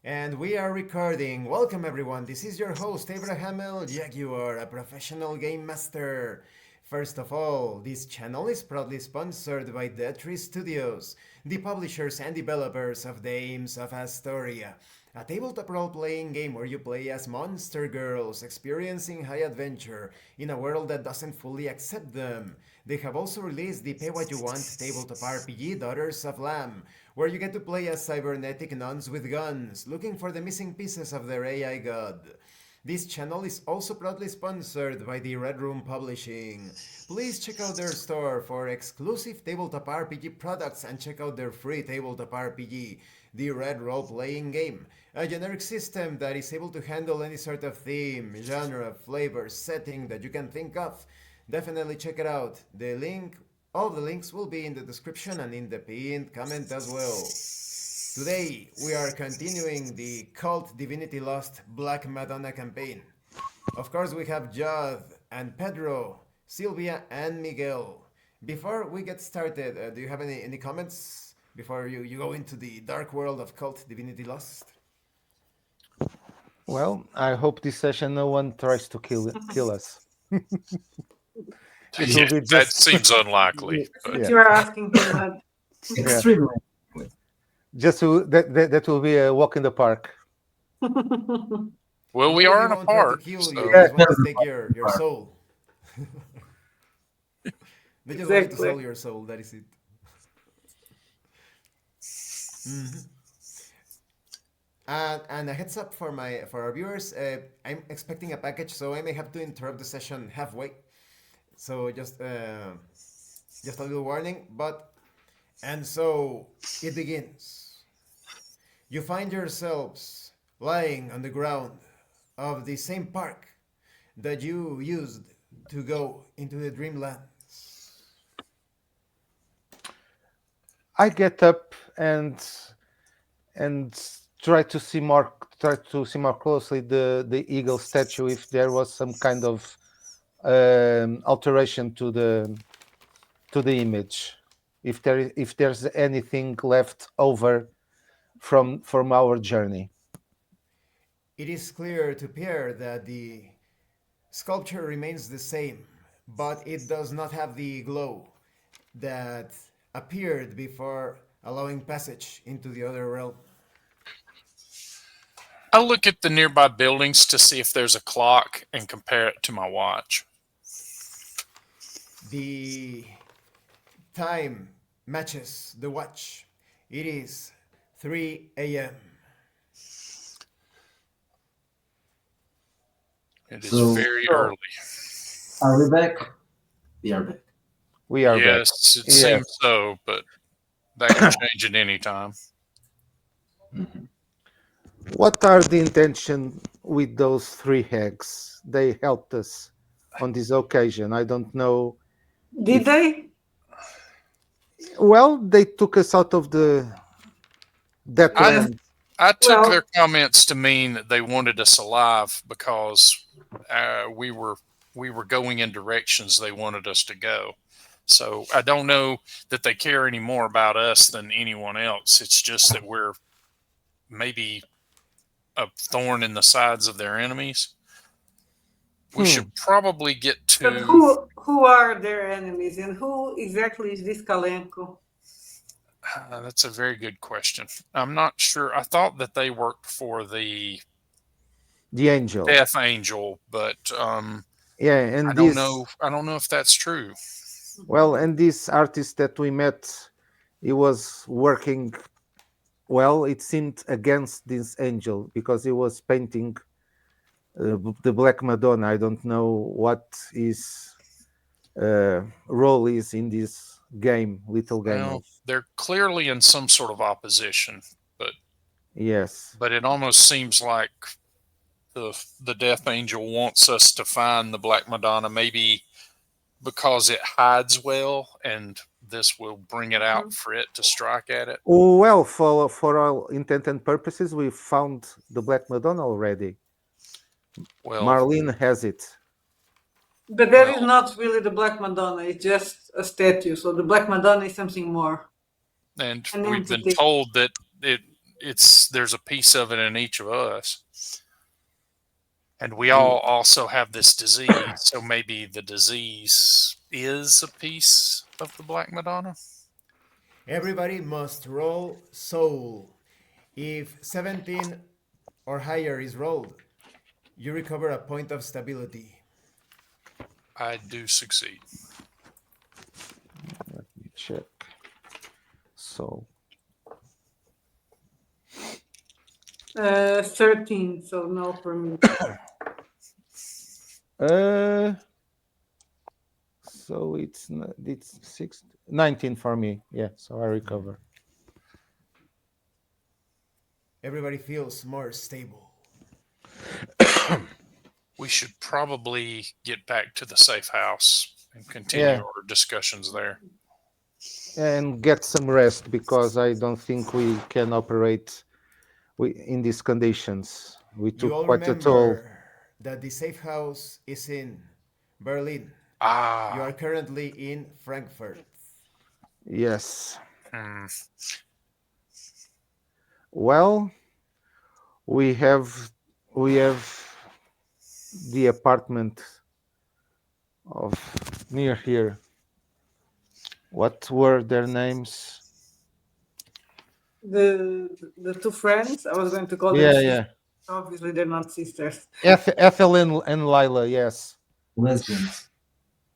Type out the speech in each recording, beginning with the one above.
And we are recording. Welcome everyone. This is your host Abraham L. Jaguar, a professional game master. First of all, this channel is proudly sponsored by Dead Studios, the publishers and developers of Dames of Asstoria, a tabletop role-playing game where you play as monster girls experiencing high adventure in a world that doesn't fully accept them. They have also released the Pay What You Want tabletop RPG Daughters of Lamb, where you get to play as cybernetic nuns with guns, looking for the missing pieces of their AI god. This channel is also proudly sponsored by the Red Room Publishing. Please check out their store for exclusive tabletop RPG products and check out their free tabletop RPG, the Red Roleplaying Game, a generic system that is able to handle any sort of theme, genre, flavor, setting that you can think of. Definitely check it out. All the links will be in the description and in the pinned comment as well. Today, we are continuing the KULT Divinity Lost Black Madonna campaign. Of course, we have Jod and Pedro, Sylvia and Miguel. Before we get started, do you have any comments before you go into the dark world of KULT Divinity Lost? Well, I hope this session no one tries to kill us. It will be That just seems unlikely. But yeah, You are asking for that. Extremely. just that will be a walk in the park. well, we No, are we in a won't try to park. kill So. you. They just want to take your soul. They just want you to Exactly. sell your soul. That is it. And a heads up for our viewers, I'm expecting a package, so I may have to interrupt the session halfway. So just a little warning. And so it begins. You find yourselves lying on the ground of the same park that you used to go into the dreamlands. I get up and try to see more closely the eagle statue if there was some kind of alteration to the image, if there's anything left over from our journey. It is clear to Pierre that the sculpture remains the same, but it does not have the glow that appeared before allowing passage into the other realm. I look at the nearby buildings to see if there's a clock and compare it to my watch. The time matches the watch. It is 3 a.m. It is So- very early. Are we back? We are back. We are back. Yes, it seems so, but that can change at any time. What are the intention with those three hags? They helped us on this occasion. I don't know. Did they? Well, they took us out of that land. I took Well- their comments to mean that they wanted us alive because we were going in directions they wanted us to go. So I don't know that they care any more about us than anyone else. It's just that we're maybe a thorn in the sides of their enemies. We should probably get But to. who are their enemies and who exactly is this Kalenko? That's a very good question. I'm not sure. I thought that they worked for the Angel. Death Angel, but Yeah, and I don't know. I don't know if that's true. Well, and this artist that we met, he was working. Well, it seemed against this angel because he was painting the Black Madonna. I don't know what his role is in this game, little game. Well, they're clearly in some sort of opposition, Yes. but it almost seems like the Death Angel wants us to find the Black Madonna, maybe because it hides well, and this will bring it out for it to strike at it. Well, for all intent and purposes, we found the Black Madonna already. Well, Marlene has it. But that is not really the Black Madonna. It's just a statue. So the Black Madonna is something more. and An we've been entity. told that there's a piece of it in each of us. And we all also have this disease, so maybe the disease is a piece of the Black Madonna. Everybody must roll soul. If 17 or higher is rolled, you recover a point of stability. I do succeed. Let me check. So 13, so no for me. so it's 19 for me. Yeah, so I recover. Everybody feels more stable. We should probably get back to the safe house and continue our discussions there. And get some rest, because I don't think we can operate in these conditions. We You took all quite a toll. remember that the safe house is in Berlin. You Ah, are currently in Frankfurt. Yes. hmm. Well, we have the apartment of near here. What were their names? The two friends, I was going to call them Yeah, sisters. yeah. Obviously, they're not sisters. Ethel and Lila. Yes. Lesbians.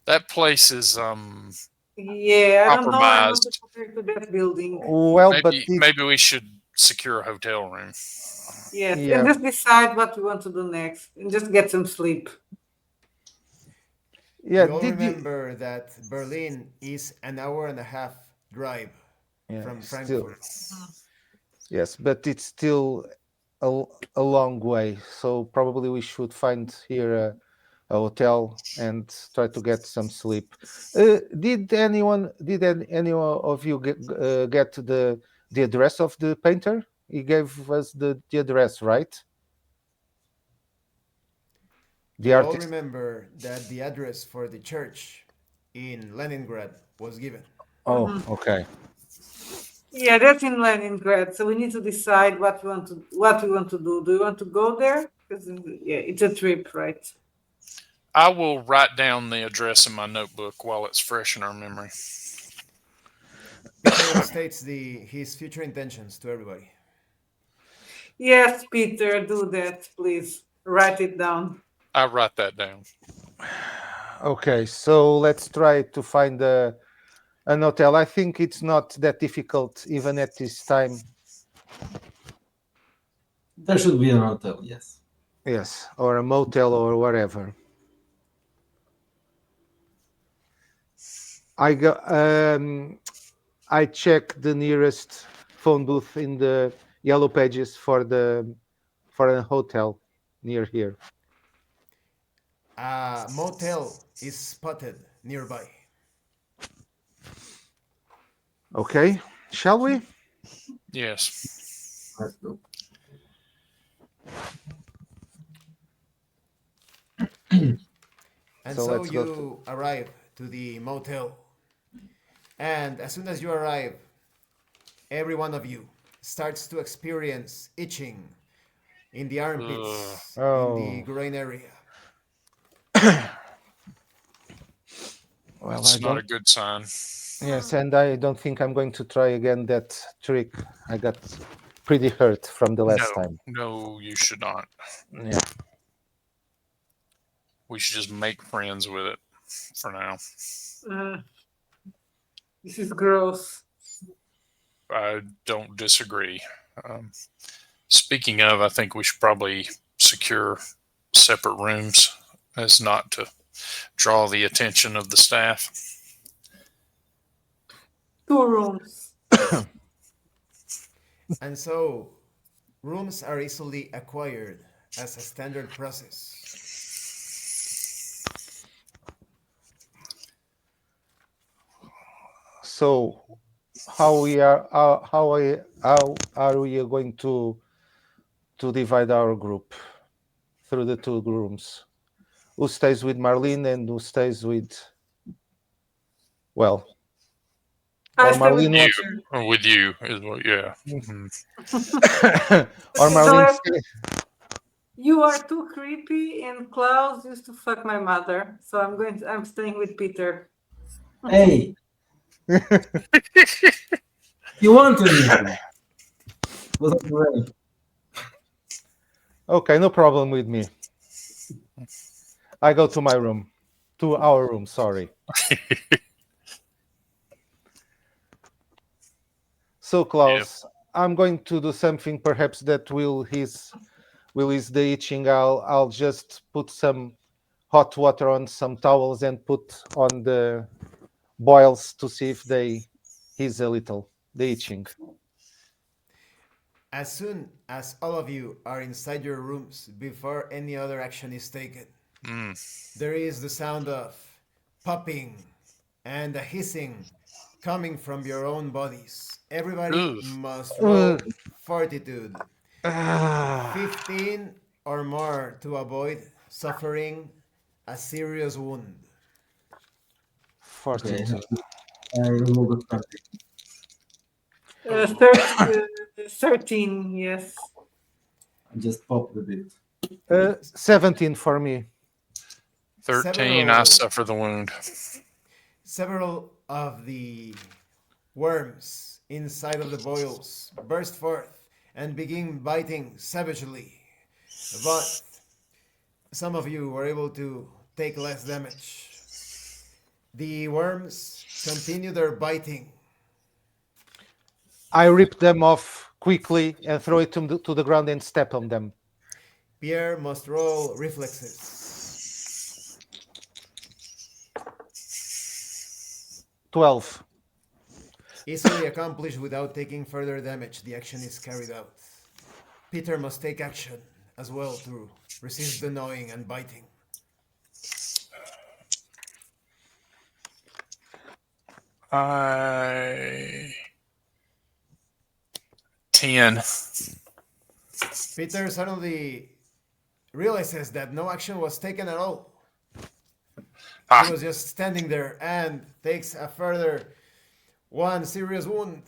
That place is Yeah, I don't know. I want to compromised. compare to that building. Well, but Maybe we should secure a hotel room. Yes, Yeah. and just decide what we want to do next, and just get some sleep. Yeah. You all Did you? remember that Berlin is an hour and a half drive Yeah, from still. Frankfurt. Yes, but it's still a long way. So probably we should find here a hotel and try to get some sleep. Did any of you get the address of the painter? He gave us the address, right? The You all artist. remember that the address for the church in Leningrad was given. Oh, okay. Yeah, that's in Leningrad. So we need to decide what we want to do. Do we want to go there? Because yeah, it's a trip, right? I will write down the address in my notebook while it's fresh in our memory. Peter states his future intentions to everybody. Yes, Peter, do that, please. Write it down. I write that down. Okay, so let's try to find an hotel. I think it's not that difficult, even at this time. There should be an hotel, yes. Yes, or a motel or whatever. I check the nearest phone booth in the yellow pages for a hotel near here. A motel is spotted nearby. Okay, shall we? Yes. Let's go. And So so let's go you arrive to the motel. And as soon as you arrive, every one of you starts to experience itching in the armpits, in the groin area. Well, It's not a good sign. Yes, and I don't think I'm going to try again that trick. I got pretty hurt from the last time. No, you should not. Yeah. We should just make friends with it for now. This is gross. I don't disagree. Speaking of, I think we should probably secure separate rooms as not to draw the attention of the staff. 2 rooms. And so rooms are easily acquired as a standard process. So, how are we going to divide our group through the 2 rooms? Who stays with Marlene and who stays with? Well, I Or stay with Marlene You wants, Peter. or with you is what? Yeah. Mhm. or Marlene. You are too creepy, and Klaus used to fuck my mother, so I'm staying with Peter. Hey, you want to leave? Wasn't ready. Okay, no problem with me. I go to my room, to our room. Sorry. So Klaus, I'm going to do something perhaps that will ease the itching. I'll just put some hot water on some towels and put on the boils to see if they ease a little the itching. As soon as all of you are inside your rooms before any other action is taken, Mm. there is the sound of popping and a hissing coming from your own bodies. Everybody Ooh. must Uh, roll fortitude. ah, 15 or more to avoid suffering a serious wound. Okay, fortitude. I remove the starting. 13, yes. I just popped a bit. 17 for me. 13. I Several suffer the wound. several of the worms inside of the boils burst forth and begin biting savagely. But some of you were able to take less damage. The worms continue their biting. I rip them off quickly and throw it to the ground and step on them. Pierre must roll reflexes. 12. Easily accomplished without taking further damage. The action is carried out. Peter must take action as well to resist the gnawing and biting. I 10. Peter suddenly realizes that no action was taken at all. He Ah. was just standing there and takes a further one serious wound.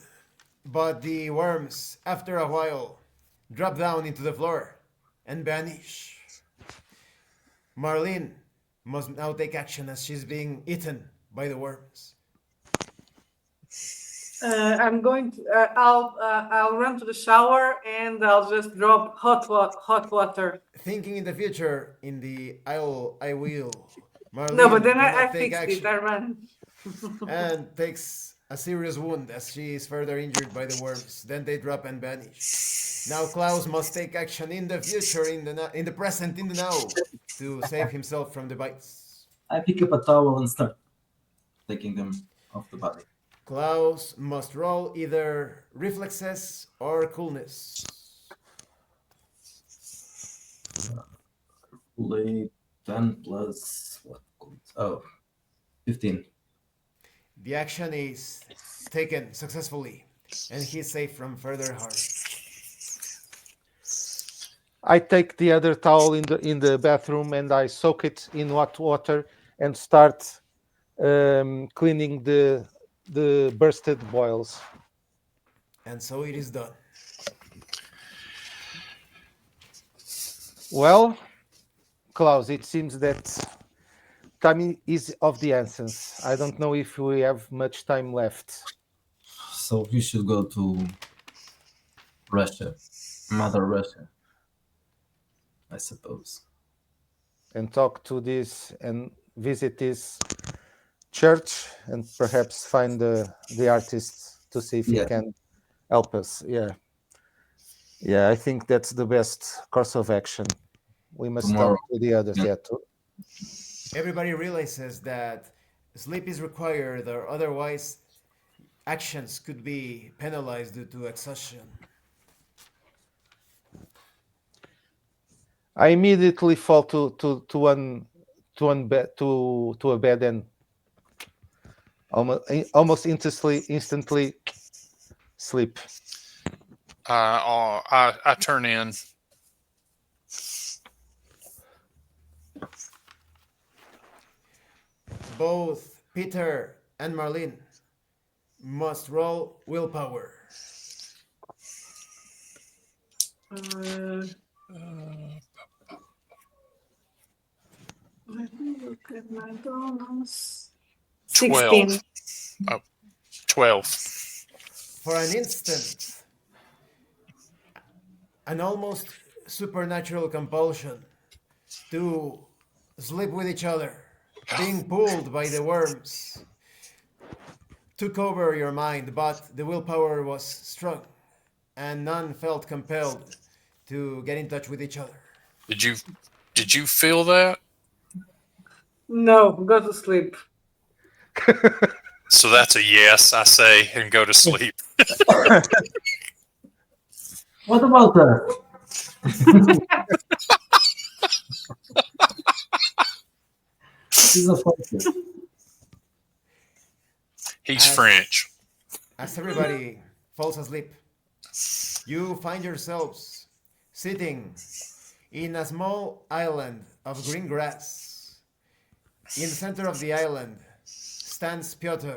But the worms, after a while, drop down into the floor and vanish. Marlene must now take action as she's being eaten by the worms. I'm going to. I'll run to the shower and I'll just drop hot water. Thinking in the future, in the I will. No, but Marlene then I cannot take fixed it. action I ran. and takes a serious wound as she is further injured by the worms. Then they drop and vanish. Now Klaus must take action in the future, in the present, in the now, to save himself from the bites. I pick up a towel and start taking them off the body. Klaus must roll either reflexes or coolness. Play 10 plus what? Oh, 15. The action is taken successfully, and he is safe from further harm. I take the other towel in the bathroom and I soak it in hot water and start cleaning the bursted boils. And so it is done. Well, Klaus, it seems that time is of the essence. I don't know if we have much time left. So we should go to Russia, Mother Russia, I suppose. And talk to this and visit this church and perhaps find the artist to see if he Yeah. can help us. Yeah, I think that's the best course of action. We must Tomorrow. talk to the others. Yeah. Everybody realizes that sleep is required, or otherwise actions could be penalized due to exhaustion. I immediately fall to a bed and almost instantly sleep. I turn in. Both Peter and Marlene Must roll willpower. Uh, let me look at my bonus. 12. 16. Oh, 12. For an instant, an almost supernatural compulsion to sleep with each other, being pulled by the worms, took over your mind, but the willpower was strong, and none felt compelled to get in touch with each other. Did you did you feel that? No, go to sleep. So that's a yes, I say, and go to sleep. What about that? Disappointed. He's As, French. as everybody falls asleep, you find yourselves sitting in a small island of green grass. In the center of the island stands Piotr.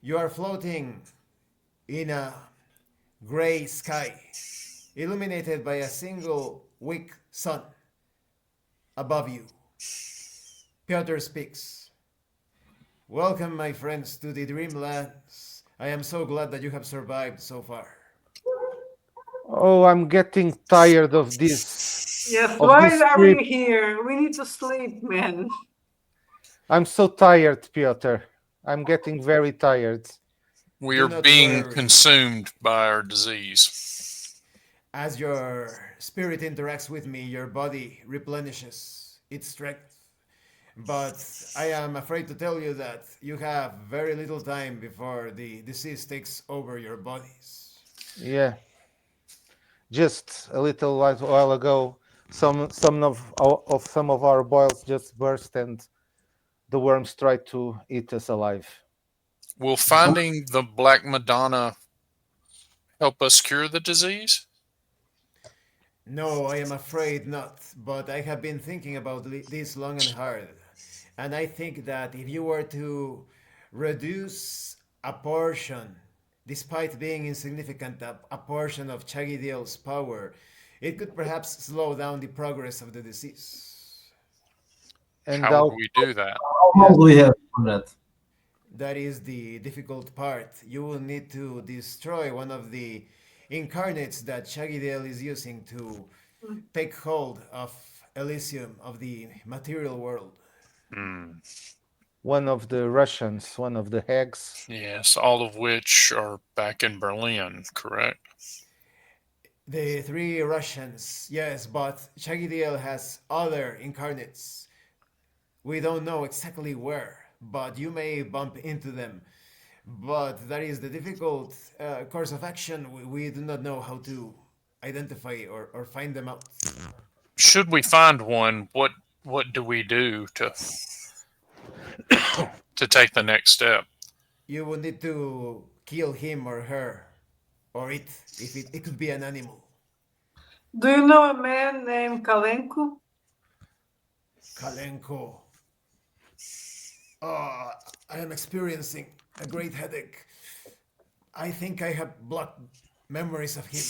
You are floating in a gray sky, illuminated by a single weak sun above you. Piotr speaks. Welcome, my friends, to the Dreamlands. I am so glad that you have survived so far. Oh, I'm getting tired of this Yes, of why this are trip. we here? We need to sleep, man. I'm so tired, Piotr. I'm getting very tired. We Do are not being worry. consumed by our disease. As your spirit interacts with me, your body replenishes its strength. But I am afraid to tell you that you have very little time before the disease takes over your bodies. Yeah, just a little while ago, some of our boils just burst, and the worms tried to eat us alive. Will finding the Black Madonna help us cure the disease? No, I am afraid not, but I have been thinking about this long and hard. And I think that if you were to reduce a portion, despite being insignificant, a portion of Chagidiel's power, it could perhaps slow down the progress of the disease. And How would I'll, we do that? How yeah, long do we have for that? That is the difficult part. You will need to destroy one of the incarnates that Chagidiel is using to take hold of Elysium, of the material world. Hmm. one of the Russians, one of the hags. Yes, all of which are back in Berlin, correct? The three Russians, yes, but Chagidiel has other incarnates. We don't know exactly where, but you may bump into them. But that is the difficult course of action. We do not know how to identify or find them out. Should we find one, what do we do to take the next step? You would need to kill him or her, or it, if it could be an animal. Do you know a man named Kalenko? Kalenko. Oh, I am experiencing a great headache. I think I have blocked memories of him.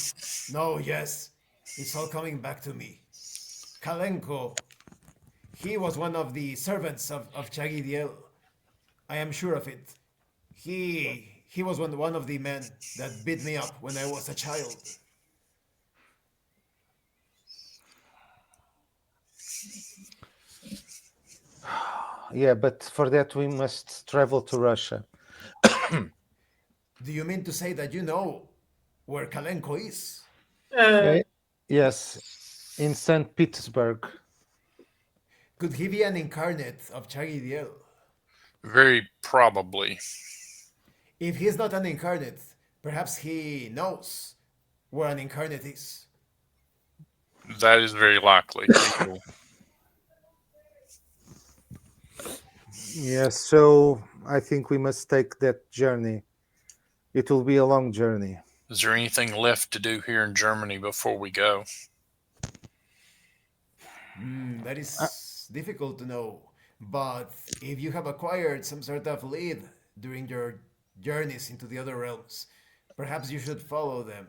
No, yes, it's all coming back to me. Kalenko. He was one of the servants of Chagidiel. I am sure of it. He was one of the men that beat me up when I was a child. Yeah, but for that we must travel to Russia. Do you mean to say that you know where Kalenko is? Uh, Eh, yes, in St. Petersburg. Could he be an incarnate of Chagidiel? Very probably. If he is not an incarnate, perhaps he knows where an incarnate is. That is very likely. Yes, so I think we must take that journey. It will be a long journey. Is there anything left to do here in Germany before we go? That Uh, is difficult to know. But if you have acquired some sort of lead during your journeys into the other realms. Perhaps you should follow them.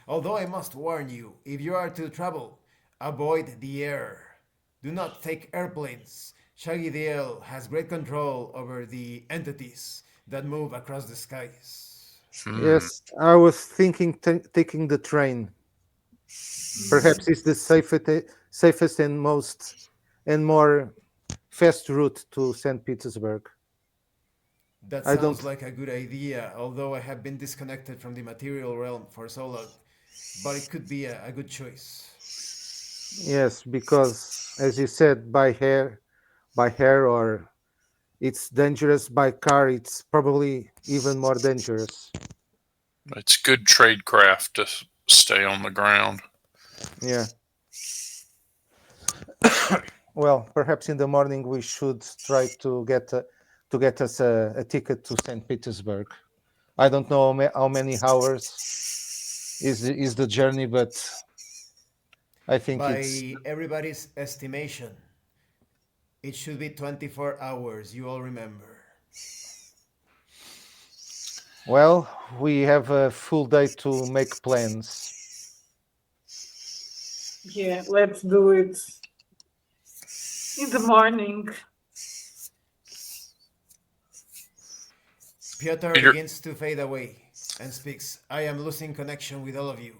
Although I must warn you, if you are to travel, avoid the air. Do not take airplanes. Shaggy DL has great control over the entities that move across the skies. Hmm. Yes, I was thinking taking the train. Perhaps it's the safest and most and more fast route to St. Petersburg. That I don't. sounds like a good idea, although I have been disconnected from the material realm for so long. But it could be a good choice. Yes, because as you said, by hair, or it's dangerous by car. It's probably even more dangerous. It's good trade craft to stay on the ground. Yeah. Well, perhaps in the morning we should try to get us a ticket to St. Petersburg. I don't know how many hours is the journey, but I think it's By everybody's estimation, it should be 24 hours, you all remember. well. We have a full day to make plans. Yeah, let's do it in the morning. Piotr Peter, begins to fade away and speaks. I am losing connection with all of you.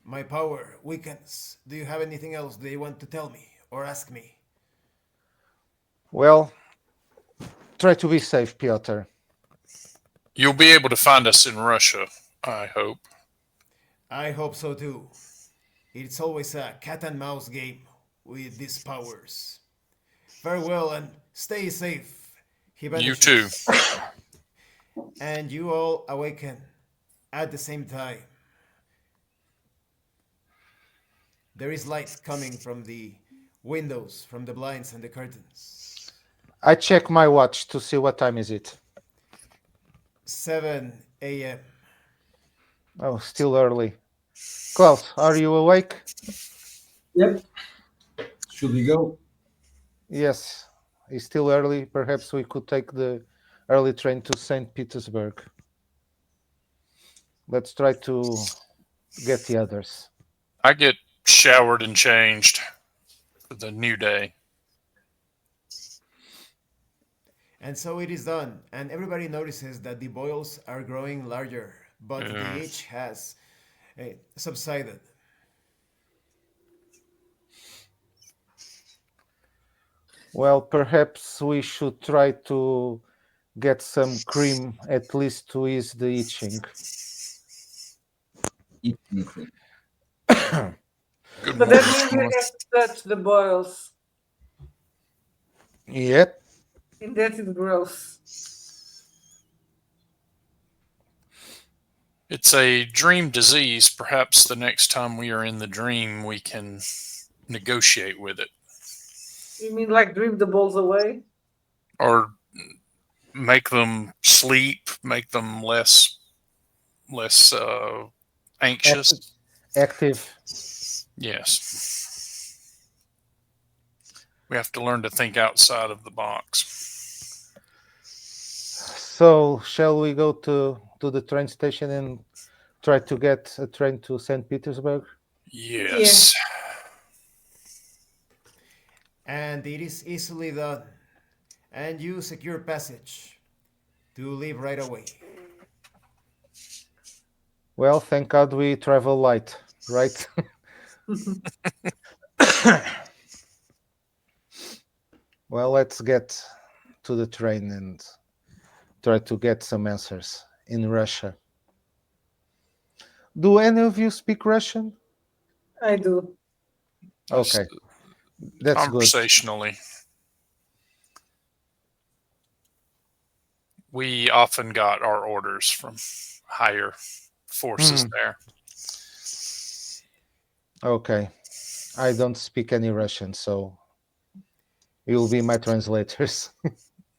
My power weakens. Do you have anything else that you want to tell me or ask me? Well, try to be safe, Piotr. you'll be able to find us in Russia, I hope. I hope so too. It's always a cat and mouse game with these powers. Farewell and stay safe. He You too. vanishes. And you all awaken at the same time. There is light coming from the windows, from the blinds and the curtains. I check my watch to see what time is it. 7 a.m. Oh, still early. Klaus, are you awake? Yep. Should we go? Yes, it's still early. Perhaps we could take the early train to St. Petersburg. Let's try to get the others. I get showered and changed for the new day. And so it is done, and everybody notices that the boils are growing larger, but the Yeah. itch has subsided. Well, perhaps we should try to get some cream at least to ease the itching. Eating cream. Good But morning, that means we Sean. have to touch the boils, Yep. and that is gross. It's a dream disease. Perhaps the next time we are in the dream, we can negotiate with it You mean like drip the balls away? or make them sleep, make them less anxious. Active. Yes. We have to learn to think outside of the box. So, shall we go to the train station and try to get a train to St. Petersburg? Yes. And it is easily done. And you secure passage to leave right away. Well, thank God we travel light, right? Well, let's get to the train and try to get some answers in Russia. Do any of you speak Russian? I do. Okay, that's good. Conversationally, we often got our orders from higher forces there. Okay, I don't speak any Russian, so you'll be my translators.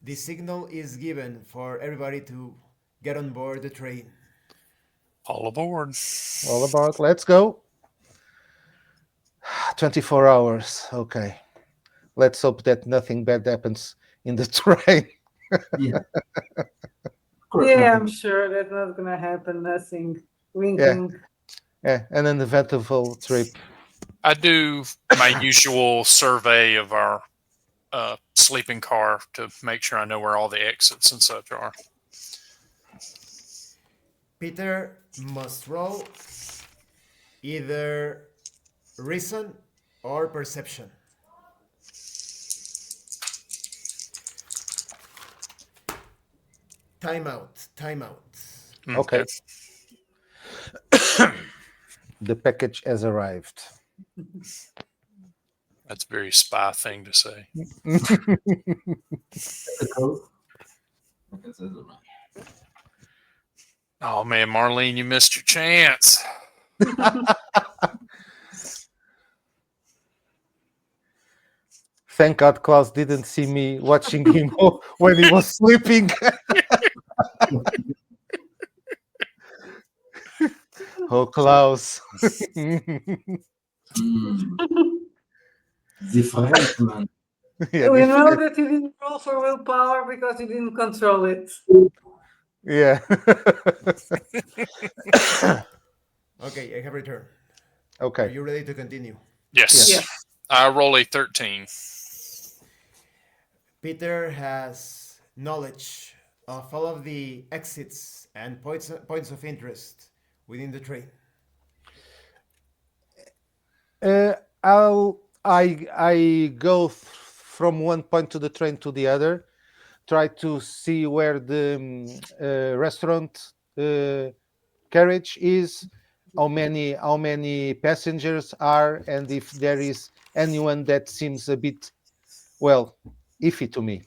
The signal is given for everybody to get on board the train. All aboard. All about, let's go. 24 hours. Okay. Let's hope that nothing bad happens in the train. Yeah. course, Yeah, I'm nothing. sure that's not gonna happen. Nothing. Wink, Yeah. wink. An uneventful trip. I do my usual survey of our sleeping car to make sure I know where all the exits and such are. Peter must roll either reason or perception. Timeout, timeout. Okay. Okay. The package has arrived. That's a very spy thing to say. The code. Okay, so it's around. Oh man, Marlene, you missed your chance. Thank God Klaus didn't see me watching him when he was sleeping. Oh, Klaus. Mm, different, man. Yeah, We know different. that you didn't roll for willpower because you didn't control it. Yeah. Okay, I have returned. Are Okay. you ready to continue? Yes. Yeah. I roll a 13. Peter has knowledge of all of the exits and points of interest within the train. I go from one point to the train to the other, try to see where the restaurant carriage is, how many passengers are, and if there is anyone that seems a bit well iffy to me.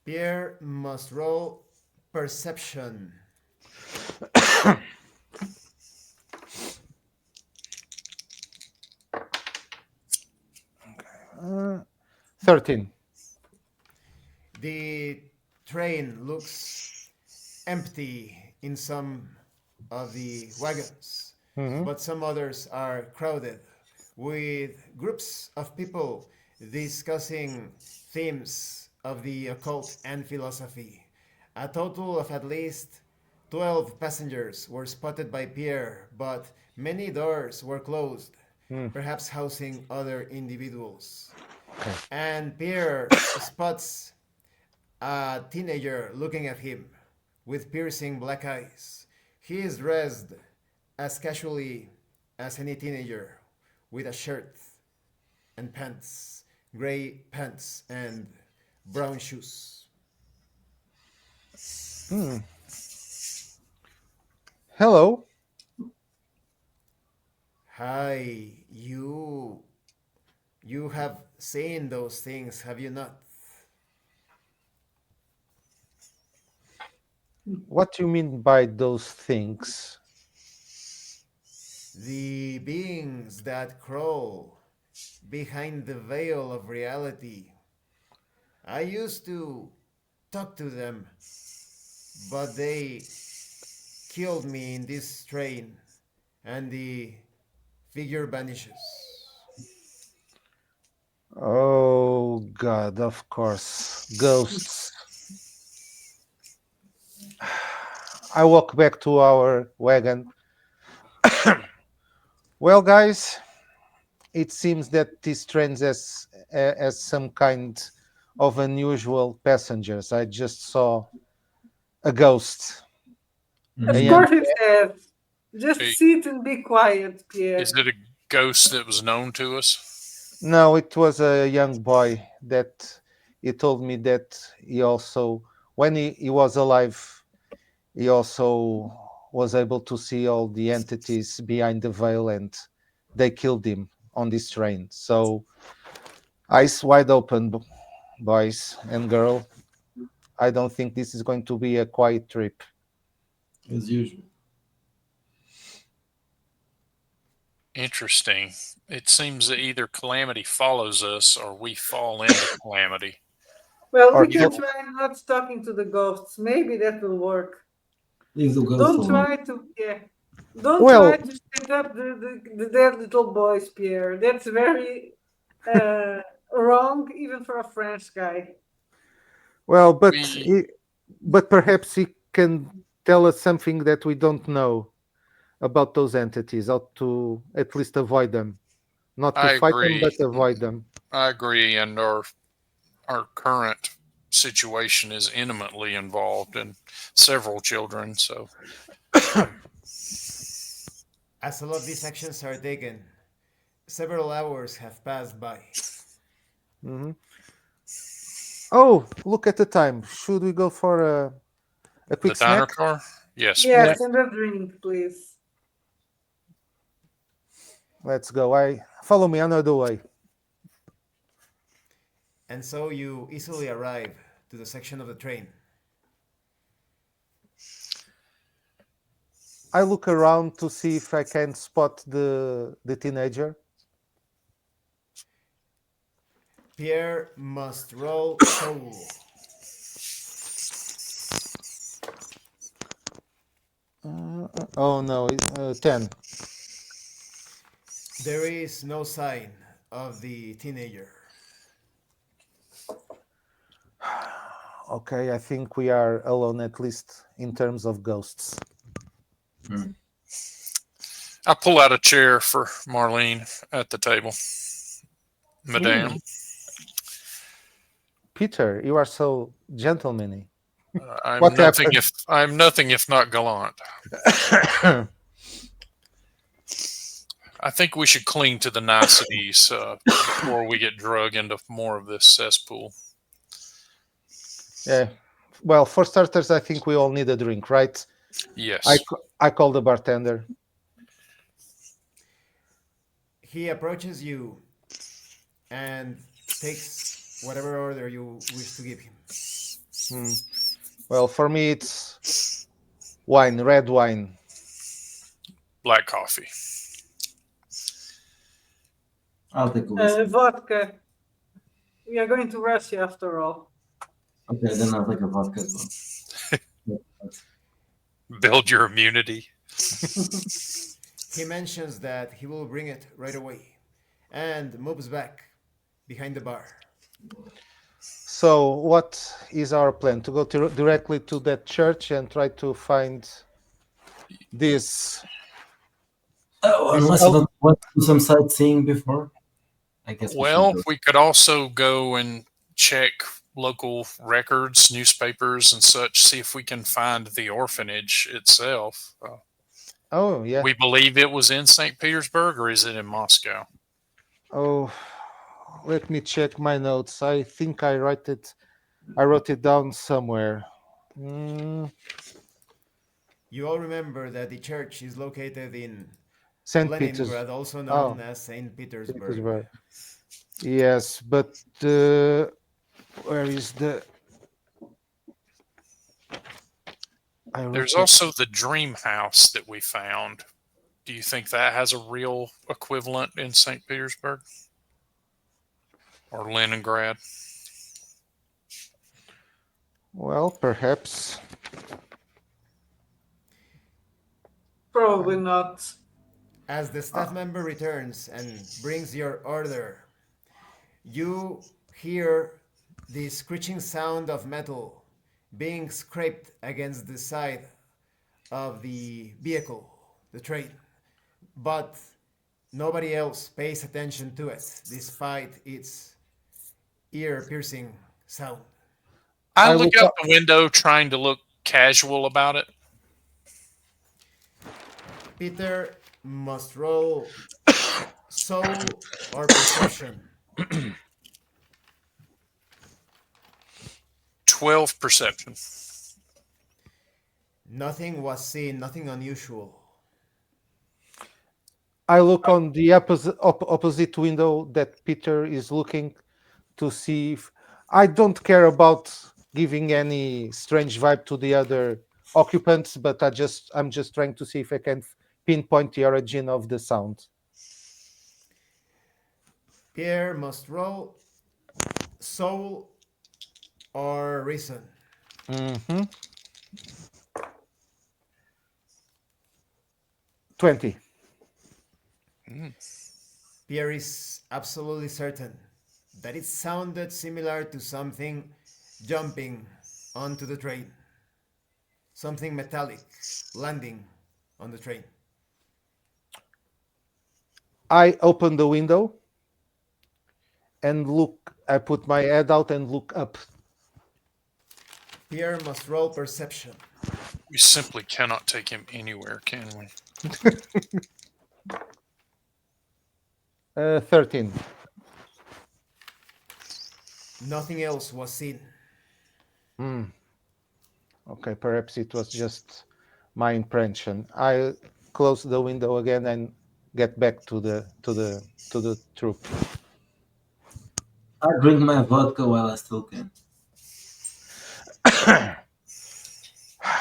Pierre must roll perception. 13. The train looks empty in some of the wagons, Mhm. but some others are crowded with groups of people discussing themes of the occult and philosophy. A total of at least 12 passengers were spotted by Pierre, but many doors were closed, perhaps housing other individuals. And Pierre spots a teenager looking at him with piercing black eyes. He is dressed as casually as any teenager with a shirt and pants, gray pants and brown shoes. Hello. Hi, you have seen those things, have you not? What do you mean by those things? The beings that crawl behind the veil of reality. I used to talk to them, but they killed me in this train, and the figure vanishes. Oh God, of course. Ghosts. I walk back to our wagon. Well, guys, it seems that this train has some kind of unusual passengers. I just saw a ghost. A Of young course it has. Just Hey, sit and be quiet, is Pierre. it a ghost that was known to us? No, it was a young boy that he told me that he also, when he was alive, he also was able to see all the entities behind the veil and they killed him on this train. So, eyes wide open, boys and girl. I don't think this is going to be a quiet trip. As usual. Interesting. It seems that either calamity follows us or we fall into calamity. Well, Or we can kill. try not talking to the ghosts. Maybe that will work. Leave the ghost Don't alone. try to, yeah. Don't try Well, to set up the dead little boys, Pierre. That's very wrong, even for a French guy. well, but We but perhaps he can tell us something that we don't know about those entities, how to at least avoid them. Not to I fight them, agree. but avoid them. I agree, and our current situation is intimately involved in several children. So As all of these actions are taken, several hours have passed by. Hmm. Oh, look at the time. Should we go for a the quick snack? dinosaur, yes, Yeah, Yeah, please. send a drink, please. let's go. I follow me another way. And so you easily arrive to the section of the train. I look around to see if I can spot the teenager. Pierre must roll soul. Oh no, 10. There is no sign of the teenager. Okay, I think we are alone, at least in terms of ghosts. Hmm. I pull out a chair for Marlene at the table. Mm, Madame, Peter, you are so gentlemanly. I'm What nothing happened? if I'm nothing if not gallant. I think we should cling to the niceties before we get drug into more of this cesspool. Yeah. Well, for starters, I think we all need a drink, right? Yes. I call the bartender. He approaches you and takes whatever order you wish to give him. Hmm. Well, for me, it's wine, red wine. Black coffee. I'll take a whiskey. Vodka. We are going to Russia after all. Okay, then I'll take a vodka as well. Build your immunity. He mentions that he will bring it right away and moves back behind the bar. So, what is our plan? To go directly to that church and try to find this Oh, this unless you don't want to do some sightseeing before, I guess we should Well, go. we could also go and check local records, newspapers, and such, see if we can find the orphanage itself. Oh yeah. We believe it was in St. Petersburg, or is it in Moscow? Oh, let me check my notes. I think I wrote it. I wrote it down somewhere. Mm, You all remember that the church is located in Saint Peter's. Leningrad, also known Oh, as St. Petersburg. Petersburg. Yes, but where is the? I There's wrote it. also the dream house that we found. Do you think that has a real equivalent in St. Petersburg or Leningrad? Well, perhaps. Probably not. As the staff member returns and brings your order, you hear the screeching sound of metal being scraped against the side of the vehicle, the train. But nobody else pays attention to it, despite its ear piercing sound. I I look look out up. the window trying to look casual about it. Peter must roll soul or perception. 12 perception. Nothing was seen, nothing unusual. I look on the opposite window that Peter is looking to see if I don't care about giving any strange vibe to the other occupants, but I'm just trying to see if I can pinpoint the origin of the sound. Pierre must roll soul or reason. Hmm. 20. Pierre is absolutely certain that it sounded similar to something jumping onto the train. something metallic landing on the train. I open the window and look. I put my head out and look up. Pierre must roll perception. We simply cannot take him anywhere, can we? 13. Nothing else was seen. Okay, perhaps it was just my impression. I close the window again and get back to the troop. I drink my vodka while I still can.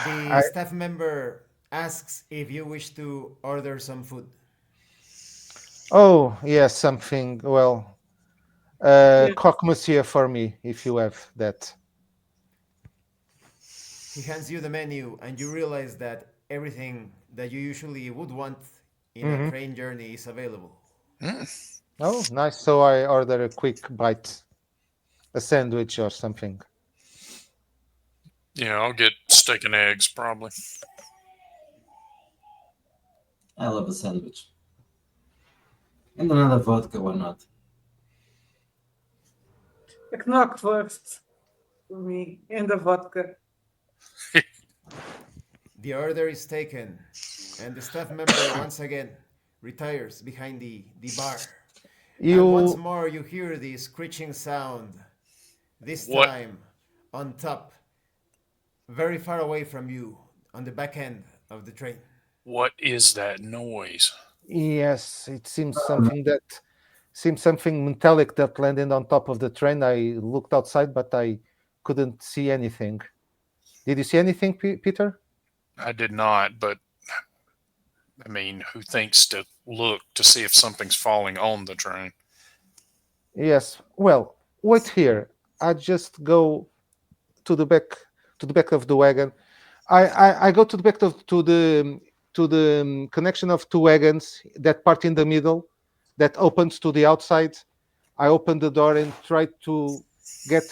The staff member asks if you wish to order some food. Oh yes, something. Well, Yeah. croque monsieur for me if you have that. He hands you the menu, and you realize that everything that you usually would want in a train journey is available. Oh, nice. So I order a quick bite, a sandwich or something. Yeah, I'll get steak and eggs probably. I love a sandwich. And another vodka, why not? A knockwurst for me and the vodka. The order is taken, and the staff member once again retires behind the bar. And once You more you hear the screeching sound, this What? time on top, very far away from you, on the back end of the train. What is that noise? yes, it seems something metallic that landed on top of the train. I looked outside, but I couldn't see anything. Did you see anything, Peter? I did not, but I mean, who thinks to look to see if something's falling on the train? Yes. Well, wait here. I just go to the back of the wagon. I go to the back of to the connection of two wagons. That part in the middle that opens to the outside. I open the door and try to get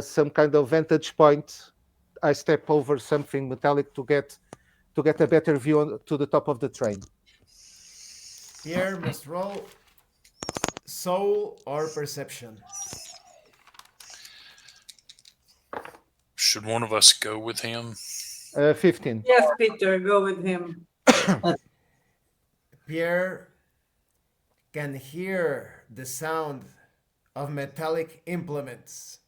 some kind of vantage point. I step over something metallic to get a better view to the top of the train. Pierre must roll soul or perception. Should one of us go with him? 15. Yes, Peter, go with him. Pierre can hear the sound of metallic implements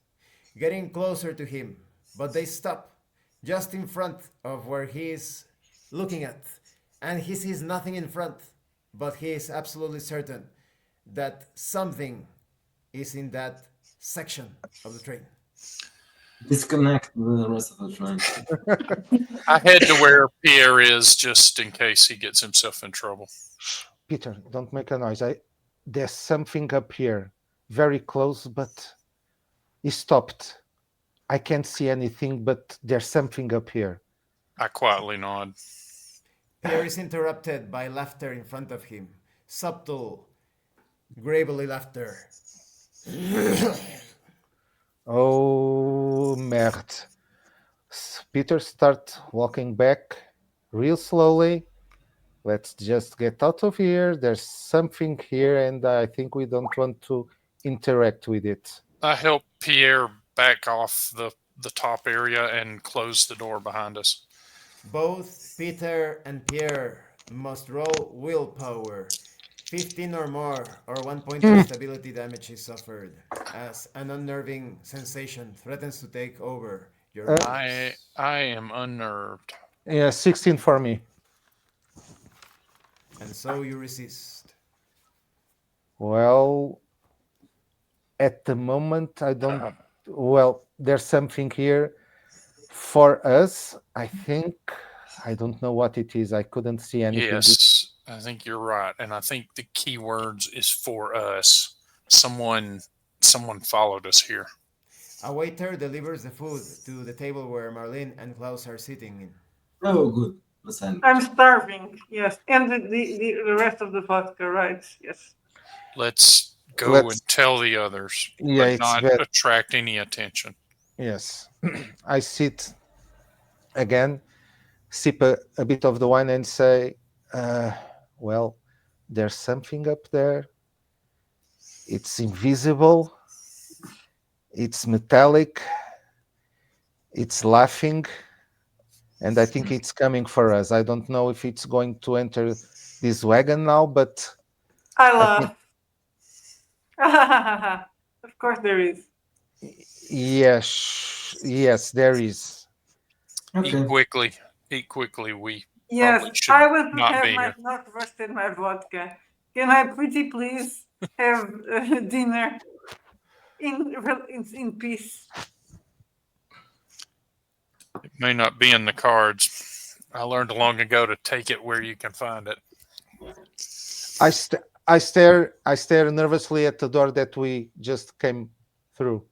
getting closer to him, but they stop just in front of where he is looking at, and he sees nothing in front, but he is absolutely certain that something is in that section of the train. Disconnect the rest of the train. I head to where Pierre is just in case he gets himself in trouble. Peter, don't make a noise. There's something up here, very close, but he stopped. I can't see anything, but there's something up here. I quietly nod. Pierre is interrupted by laughter in front of him. Subtle, gravelly laughter. Oh, merde. Peter start walking back real slowly. Let's just get out of here. There's something here, and I think we don't want to interact with it. I help Pierre back off the top area and close the door behind us. Both Peter and Pierre must roll willpower. 15 or more, or 1 point of stability damage is suffered as an unnerving sensation threatens to take over your lives. I am unnerved. Yeah, 16 for me. And so you resist. Well, at the moment, I don't. Well, there's something here for us. I think. I don't know what it is. I couldn't see anything. Yes, I think you're right, and I think the key words is for us. Someone followed us here. A waiter delivers the food to the table where Marlene and Klaus are sitting. Oh, good. The sandwich. I'm starving, yes. And the rest of the vodka, right? Yes. Let's go and tell the others, Yeah, but it's not better. attract any attention. Yes, I sit again, sip a bit of the wine and say, well, there's something up there. It's invisible. It's metallic. It's laughing. And I think it's coming for us. I don't know if it's going to enter this wagon now, but I I think laugh. Of course there is. yes, there is. Eat Okay. quickly. Eat quickly. We Yes, probably should I will not not have be my here. not roasted my vodka. Can I pretty please have dinner in peace? It may not be in the cards. I learned long ago to take it where you can find it. I stare nervously at the door that we just came through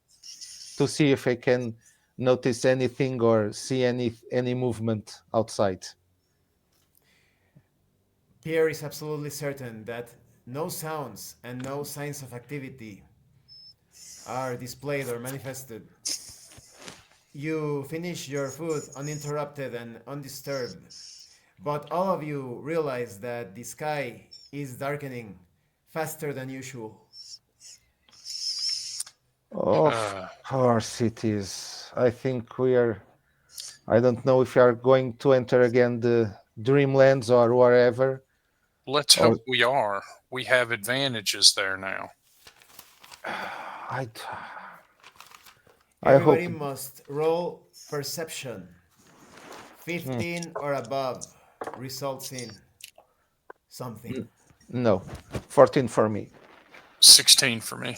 to see if I can notice anything or see any movement outside. Pierre is absolutely certain that no sounds and no signs of activity are displayed or manifested. You finish your food uninterrupted and undisturbed, but all of you realize that the sky is darkening faster than usual. Of Uh, course it is. I think we are. I don't know if we are going to enter again the Dreamlands or wherever. let's Or hope we are. We have advantages there now. I, I hope. Everybody must roll perception. Hmm, 15 or above results in something. no, 14 for me. 16 for me.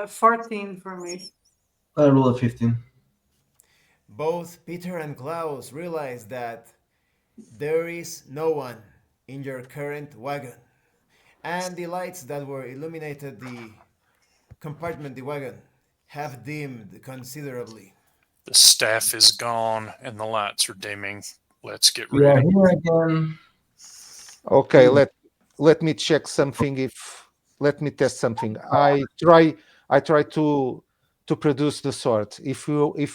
14 for me. I roll a 15. Both Peter and Klaus realize that there is no one in your current wagon, and the lights that were illuminated the compartment, the wagon, have dimmed considerably. The staff is gone and the lights are dimming. Let's get We are ready. here again. Okay, let me check something. If let me test something. I try to produce the sword. If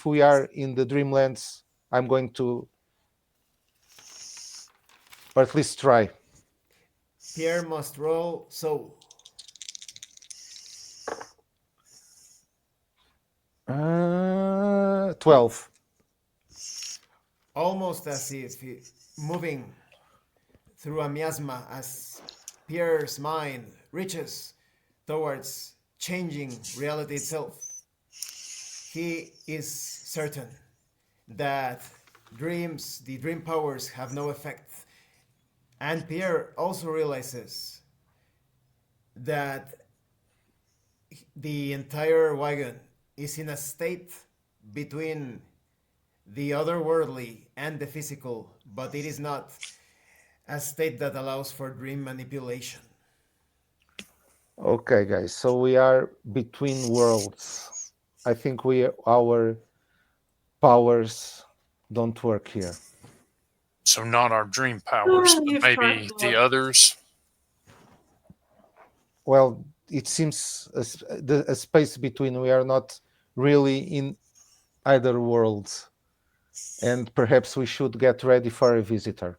we are in the Dreamlands, I'm going to, or at least try. Pierre must roll soul. 12. Almost as if moving through a miasma as Pierre's mind reaches towards changing reality itself. He is certain that the dream powers have no effect. And Pierre also realizes that the entire wagon is in a state between the otherworldly and the physical, but it is not a state that allows for dream manipulation. Okay, guys. So we are between worlds. I think our powers don't work here. So, not our dream powers, but You maybe start the others. Well, it seems a space between. We are not really in either worlds, and perhaps we should get ready for a visitor.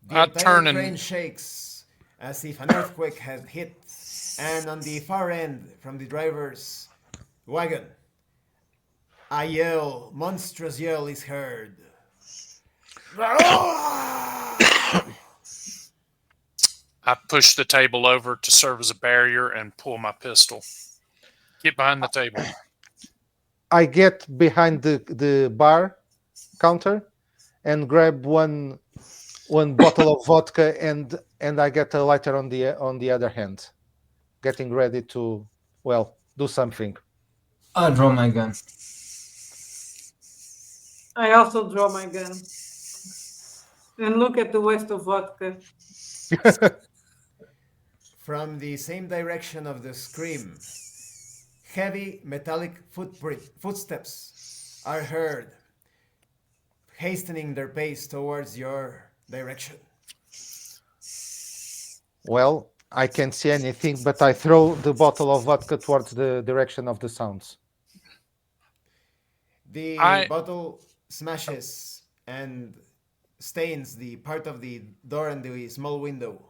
The I'd entire turn train and shakes as if an earthquake had hit, and on the far end from the driver's wagon, a yell, monstrous yell, is heard. I push the table over to serve as a barrier and pull my pistol. Get behind the table. I get behind the bar counter and grab one bottle of vodka and I get a lighter on the other hand, getting ready to do something. I draw my gun. I also draw my gun and look at the waste of vodka. From the same direction of the scream, heavy metallic footsteps are heard, hastening their pace towards your direction. Well, I can't see anything, but I throw the bottle of vodka towards the direction of the sounds. The I bottle smashes and stains the part of the door and the small window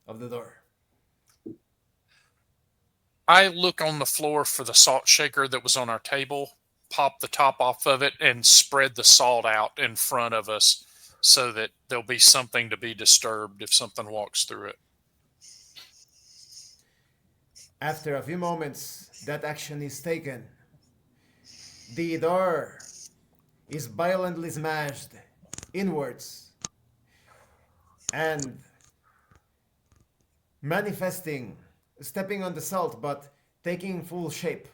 of the door. I look on the floor for the salt shaker that was on our table, pop the top off of it, and spread the salt out in front of us so that there'll be something to be disturbed if something walks through it. After a few moments, that action is taken. The door is violently smashed inwards and manifesting, stepping on the salt but taking full shape.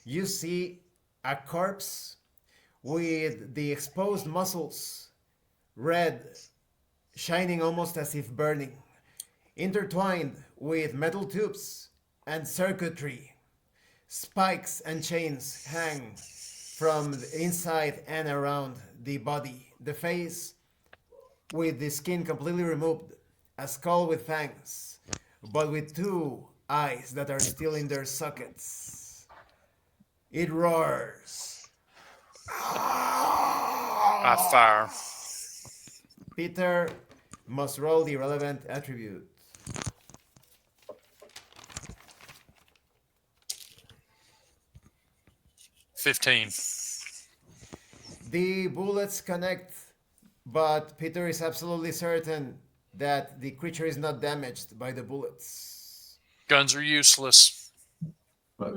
You see a corpse with the exposed muscles, red, shining almost as if burning, intertwined with metal tubes and circuitry. Spikes and chains hang from the inside and around the body. The face with the skin completely removed, a skull with fangs, but with two eyes that are still in their sockets. It roars. I fire. Peter must roll the relevant attribute. 15. The bullets connect, but Peter is absolutely certain that the creature is not damaged by the bullets. Guns are useless. But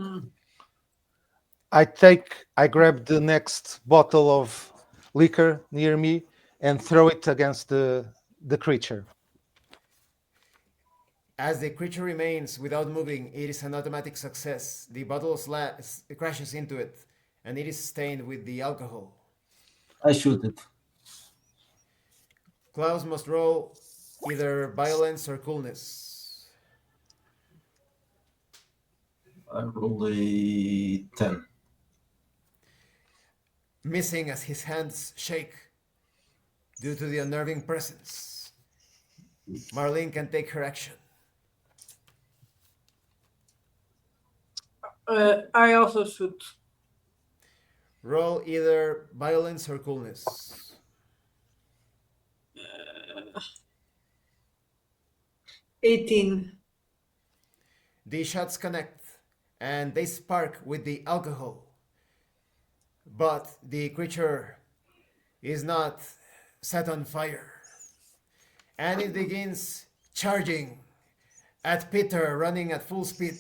I grab the next bottle of liquor near me and throw it against the creature. As the creature remains without moving, it is an automatic success. The bottle crashes into it, and it is stained with the alcohol. I shoot it. Klaus must roll either violence or coolness. I roll a 10. Missing as his hands shake due to the unnerving presence. Marlene can take her action. I also shoot. Roll either violence or coolness. 18. The shots connect and they spark with the alcohol. But the creature is not set on fire. And it begins charging at Peter, running at full speed.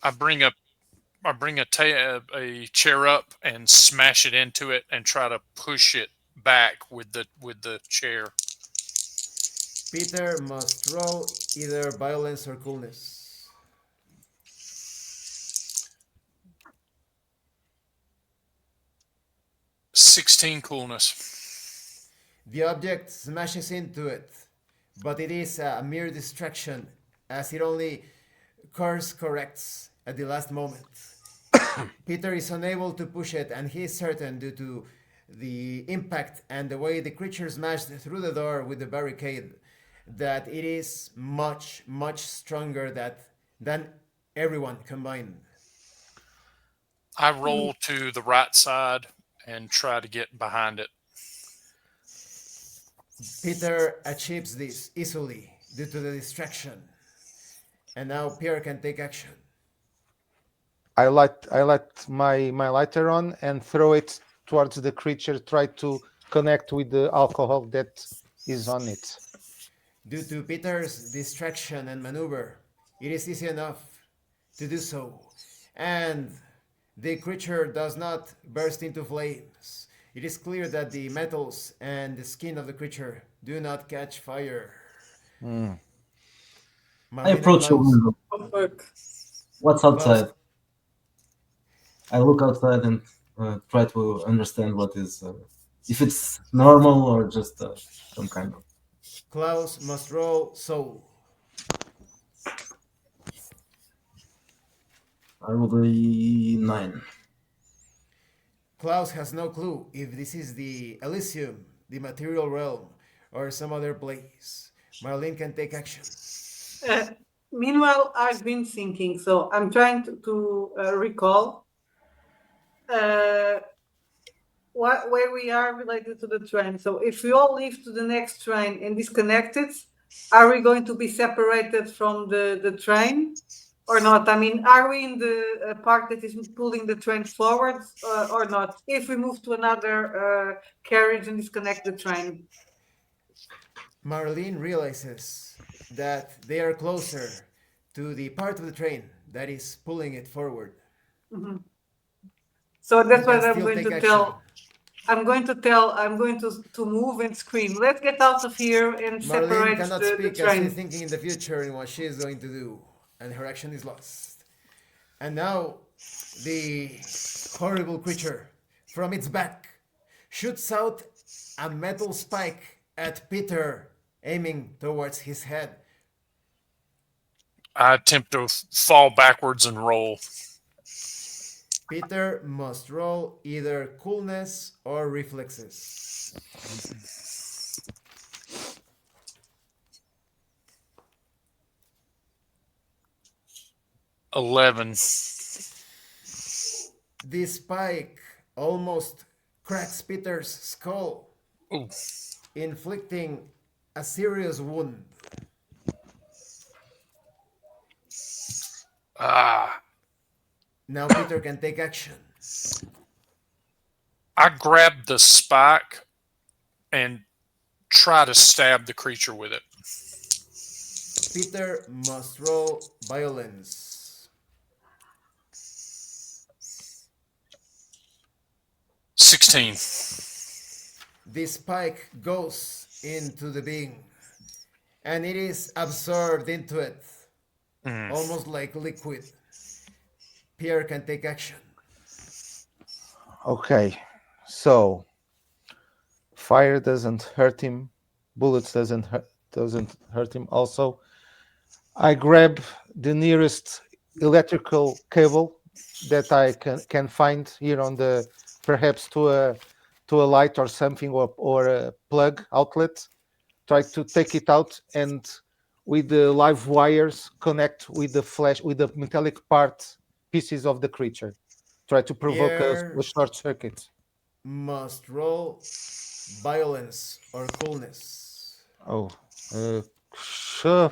I bring a chair up and smash it into it and try to push it back with the chair. Peter must roll either violence or coolness. 16 coolness. The object smashes into it, but it is a mere distraction as it only course corrects at the last moment. Peter is unable to push it, and he is certain, due to the impact and the way the creature smashed through the door with the barricade, that it is much, much stronger than everyone combined. I roll to the right side and try to get behind it. Peter achieves this easily due to the distraction. And now Pierre can take action. I light my lighter on and throw it towards the creature, try to connect with the alcohol that is on it. Due to Peter's distraction and maneuver, it is easy enough to do so. And the creature does not burst into flames. It is clear that the metals and the skin of the creature do not catch fire. I Marlene approach the Klaus- window. Oh, fuck. What's outside? I look outside and try to understand what is, if it's normal or just some kind of. Klaus must roll soul. I rolled a 9. Klaus has no clue if this is the Elysium, the material realm, or some other place. Marlene can take action. Meanwhile, I've been thinking, so I'm trying to recall. where we are related to the train. So if we all leave to the next train and disconnected, are we going to be separated from the train or not? I mean, are we in the part that is pulling the train forward or not? If we move to another carriage and disconnect the train. Marlene realizes that they are closer to the part of the train that is pulling it forward. Mm-hmm. So that's You what can I'm still going take to action. tell. I'm going to move and scream. Let's get out of here and Marlene separate cannot the speak as she's train. thinking in the future in what she is going to do, and her action is lost. And now, the horrible creature, from its back, shoots out a metal spike at Peter, aiming towards his head. I attempt to fall backwards and roll. Peter must roll either coolness or reflexes. 11. This spike almost cracks Peter's skull, Ooh. inflicting a serious wound. Ah. Now Peter can take action. I grab the spike and try to stab the creature with it. Peter must roll violence. 16. This spike goes into the being, and it is absorbed into it, almost like liquid. Pierre can take action. Okay, so fire doesn't hurt him, bullets doesn't hurt him. Also, I grab the nearest electrical cable that I can find here on the, perhaps to a light or something, or a plug outlet. Try to take it out and with the live wires connect with the metallic part pieces of the creature. Try to provoke Pierre a short circuit. must roll violence or coolness. Oh, sure.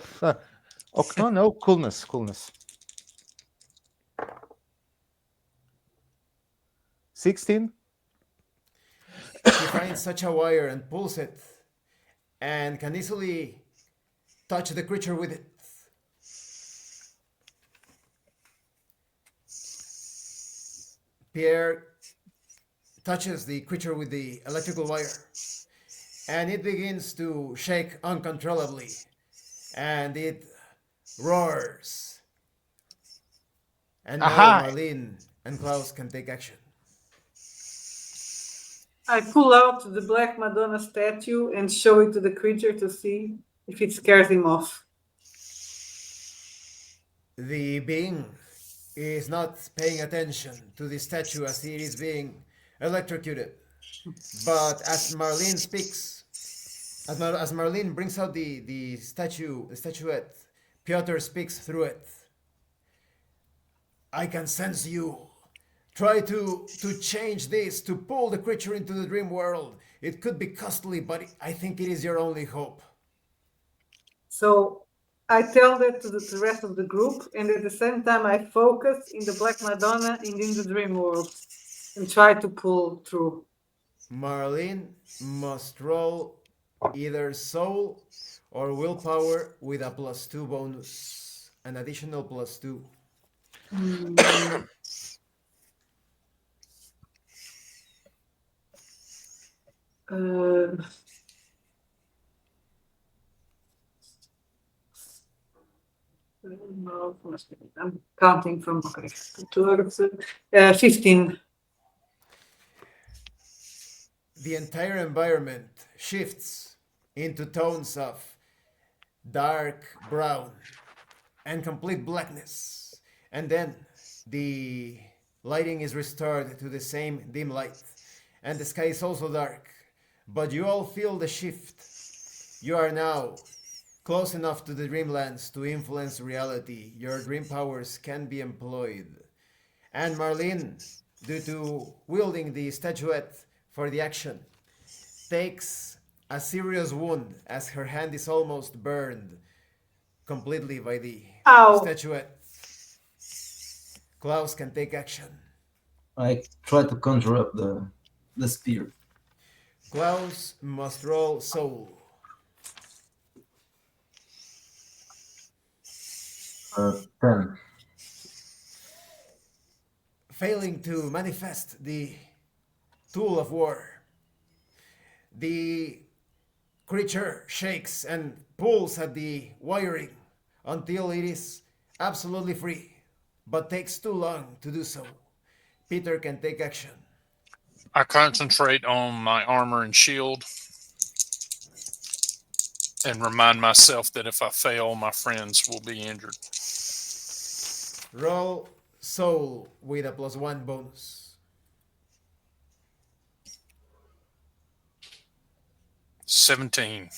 Okay, no, coolness. 16. He finds such a wire and pulls it, and can easily touch the creature with it. Pierre touches the creature with the electrical wire, and it begins to shake uncontrollably, and it roars. And now Aha! Marlene and Klaus can take action. I pull out the black Madonna statue and show it to the creature to see if it scares him off. The being is not paying attention to the statue as it is being electrocuted. But as Marlene speaks, as Marlene brings out the statuette, Piotr speaks through it. I can sense you. Try to change this, to pull the creature into the dream world. It could be costly, but I think it is your only hope. So I tell that to the rest of the group, and at the same time I focus in the Black Madonna and in the dream world and try to pull through. Marlene must roll either soul or willpower with a +2 bonus, an additional +2. No, I'm counting from 15. The entire environment shifts into tones of dark brown and complete blackness. And then the lighting is restored to the same dim light. And the sky is also dark. But you all feel the shift. You are now close enough to the dreamlands to influence reality. Your dream powers can be employed. And Marlene due to wielding the statuette for the action, takes a serious wound as her hand is almost burned completely by the Ow. statuette. Klaus can take action. I try to conjure up the spear. Klaus must roll soul. 10. Failing to manifest the tool of war, the creature shakes and pulls at the wiring until it is absolutely free, but takes too long to do so. Peter can take action. I concentrate on my armor and shield and remind myself that if I fail, my friends will be injured. Roll soul with a +1 bonus. 17.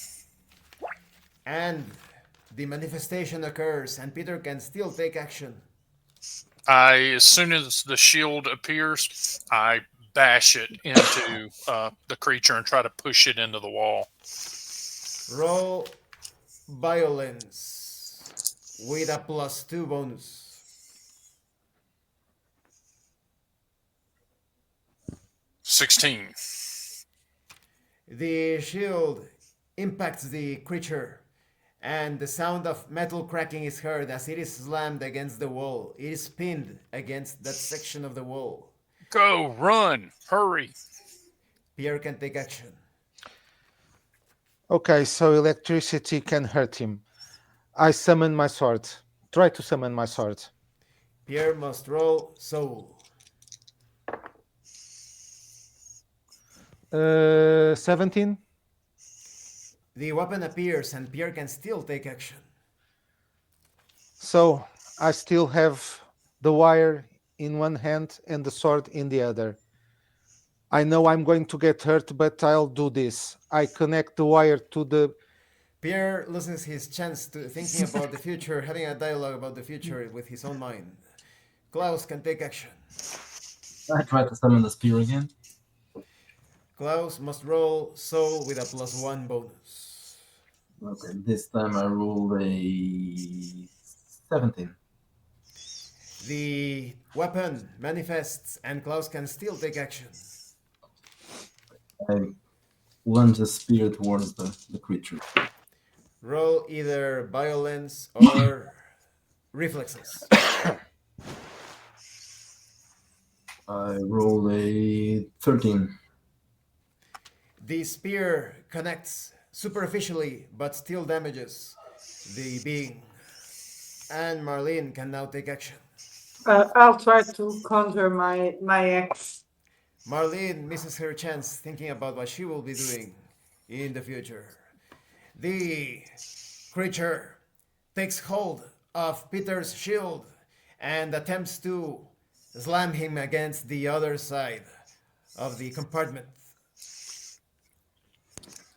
And the manifestation occurs, and Peter can still take action. As soon as the shield appears, I bash it into the creature and try to push it into the wall. Roll violence with a +2 bonus. 16. The shield impacts the creature, and the sound of metal cracking is heard as it is slammed against the wall. It is pinned against that section of the wall. Go, run, hurry. Pierre can take action. Okay, so electricity can hurt him. I summon my sword. Try to summon my sword. Pierre must roll soul. 17. The weapon appears, and Pierre can still take action. So I still have the wire in one hand and the sword in the other. I know I'm going to get hurt, but I'll do this. I connect the wire to the. Pierre loses his chance to thinking about the future, having a dialogue about the future with his own mind. Klaus can take action. I try to summon the spear again. Klaus must roll soul with a +1 bonus. Okay, this time I roll a 17. The weapon manifests, and Klaus can still take action. I lunge the spear towards the creature. Roll either violence or reflexes. I roll a 13. The spear connects superficially but still damages the being. And Marlene can now take action. I'll try to conjure my ex. Marlene misses her chance thinking about what she will be doing in the future. The creature takes hold of Peter's shield and attempts to slam him against the other side of the compartment.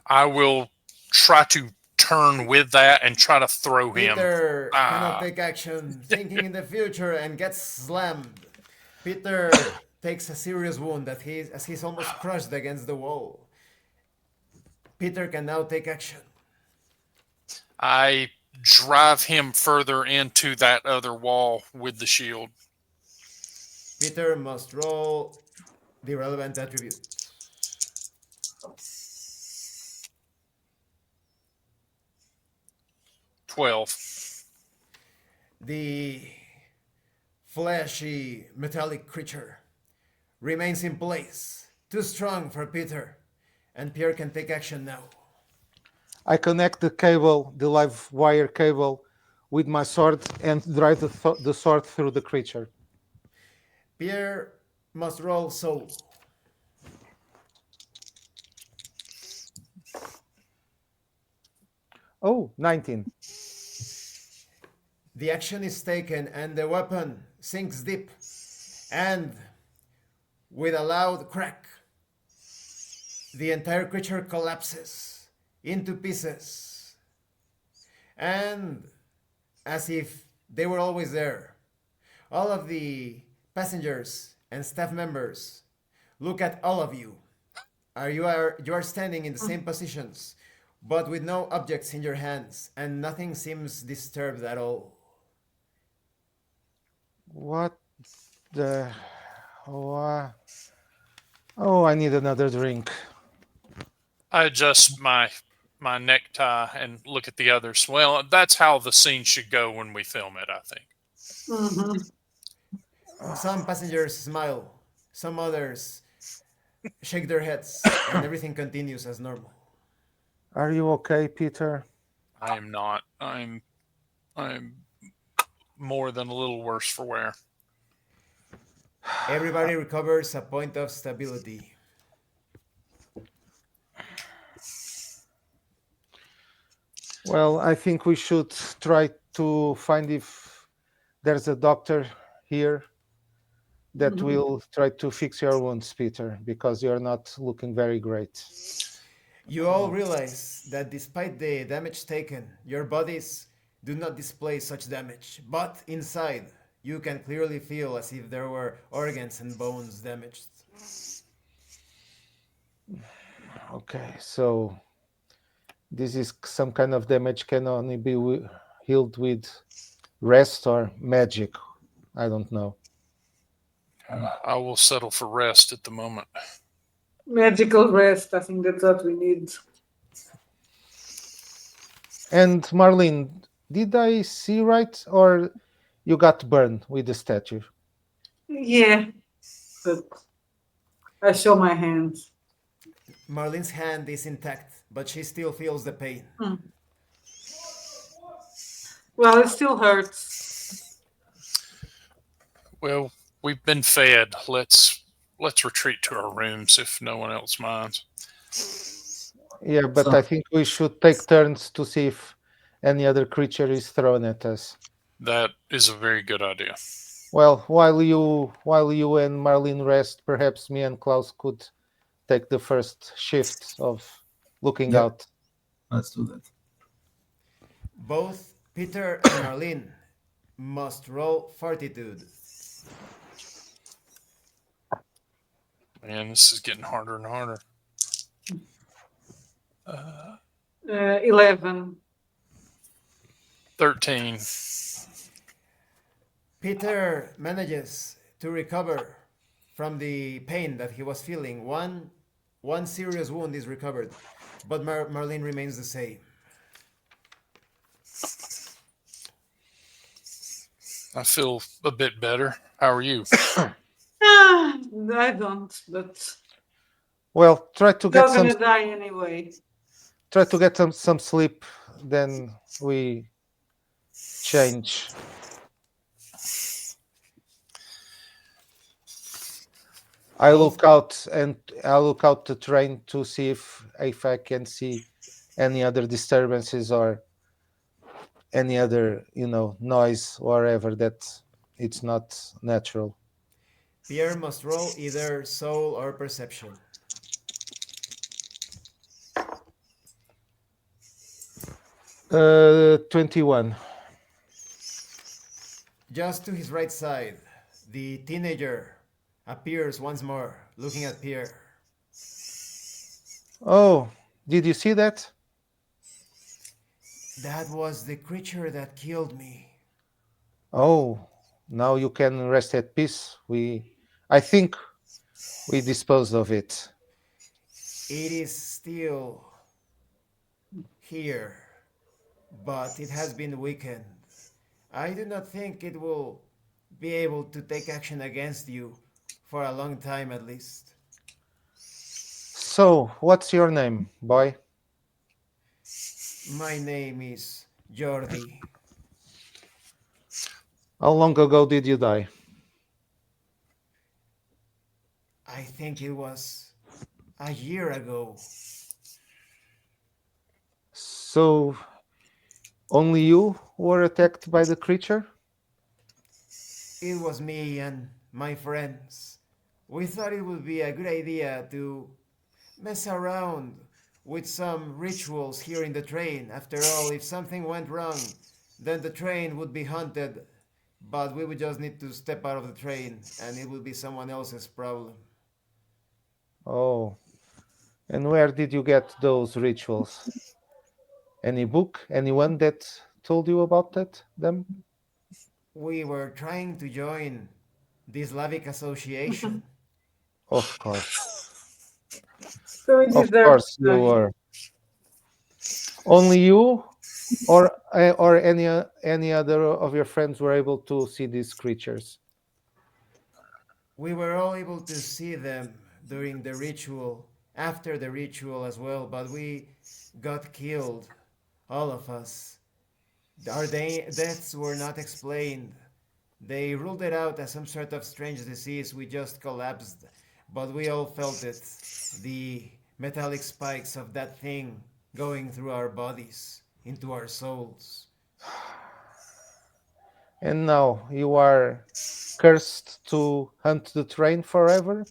I will try to turn with that and try to throw him. Peter cannot take action, thinking in the future, and gets slammed. Peter takes a serious wound as he's almost crushed against the wall. Peter can now take action. I drive him further into that other wall with the shield. Peter must roll the relevant attribute. 12. The fleshy metallic creature remains in place, too strong for Peter, and Pierre can take action now. I connect the cable, the live wire cable, with my sword and drive the sword through the creature. Pierre must roll soul. Oh, 19. The action is taken and the weapon sinks deep, and with a loud crack, the entire creature collapses into pieces. And as if they were always there, all of the passengers and staff members, look at all of you. You are standing in the same positions, but with no objects in your hands, and nothing seems disturbed at all. What the? Wha- Oh, I need another drink. I adjust my necktie and look at the others. Well, that's how the scene should go when we film it, I think. Mm-hmm. Some passengers smile, some others shake their heads, and everything continues as normal. Are you okay, Peter? I am not. I'm more than a little worse for wear. Everybody recovers a point of stability. Well, I think we should try to find if there's a doctor here that Mm-hmm. will try to fix your wounds, Peter, because you're not looking very great. You all realize that despite the damage taken, your bodies do not display such damage, but inside, you can clearly feel as if there were organs and bones damaged. Okay, so this is some kind of damage can only be healed with rest or magic. I don't know. I will settle for rest at the moment. Magical rest. I think that's what we need. And Marlene, did I see right, or you got burned with the statue? Yeah, but I show my hands. Marlene's hand is intact, but she still feels the pain. Hmm. Well, it still hurts. Well, we've been fed. Let's retreat to our rooms if no one else minds. Yeah, but So- I think we should take turns to see if any other creature is thrown at us. That is a very good idea. Well, while you and Marlene rest, perhaps me and Klaus could take the first shift of looking Yep. out. Let's do that. Both Peter and Marlene must roll fortitude. Man, this is getting harder and harder. 11. 13. Peter manages to recover from the pain that he was feeling. One serious wound is recovered, but Marlene remains the same. I feel a bit better. How are you? I don't, but Well, try to get you're some gonna die anyway. some sleep, then we change. I look out the train to see if I can see any other disturbances or any other noise wherever that it's not natural. Pierre must roll either soul or perception. 21. Just to his right side, the teenager appears once more, looking at Pierre. Oh, did you see that? That was the creature that killed me. Oh, now you can rest at peace. I think we disposed of it. It is still here, but it has been weakened. I do not think it will be able to take action against you for a long time at least. So, what's your name, boy? My name is Jordi. How long ago did you die? I think it was a year ago. So, only you were attacked by the creature? It was me and my friends. We thought it would be a good idea to mess around with some rituals here in the train. After all, if something went wrong, then the train would be haunted but we would just need to step out of the train and it will be someone else's problem. Oh, and where did you get those rituals? Any book? Anyone that told you about them? We were trying to join the Slavic Association. Of course. So we Of deserve course to you die. were. Only you or any other of your friends were able to see these creatures? We were all able to see them during the ritual, after the ritual as well, but we got killed, all of us. Our deaths were not explained. They ruled it out as some sort of strange disease. We just collapsed, but we all felt it. The metallic spikes of that thing going through our bodies, into our souls. And now you are cursed to hunt the train forever?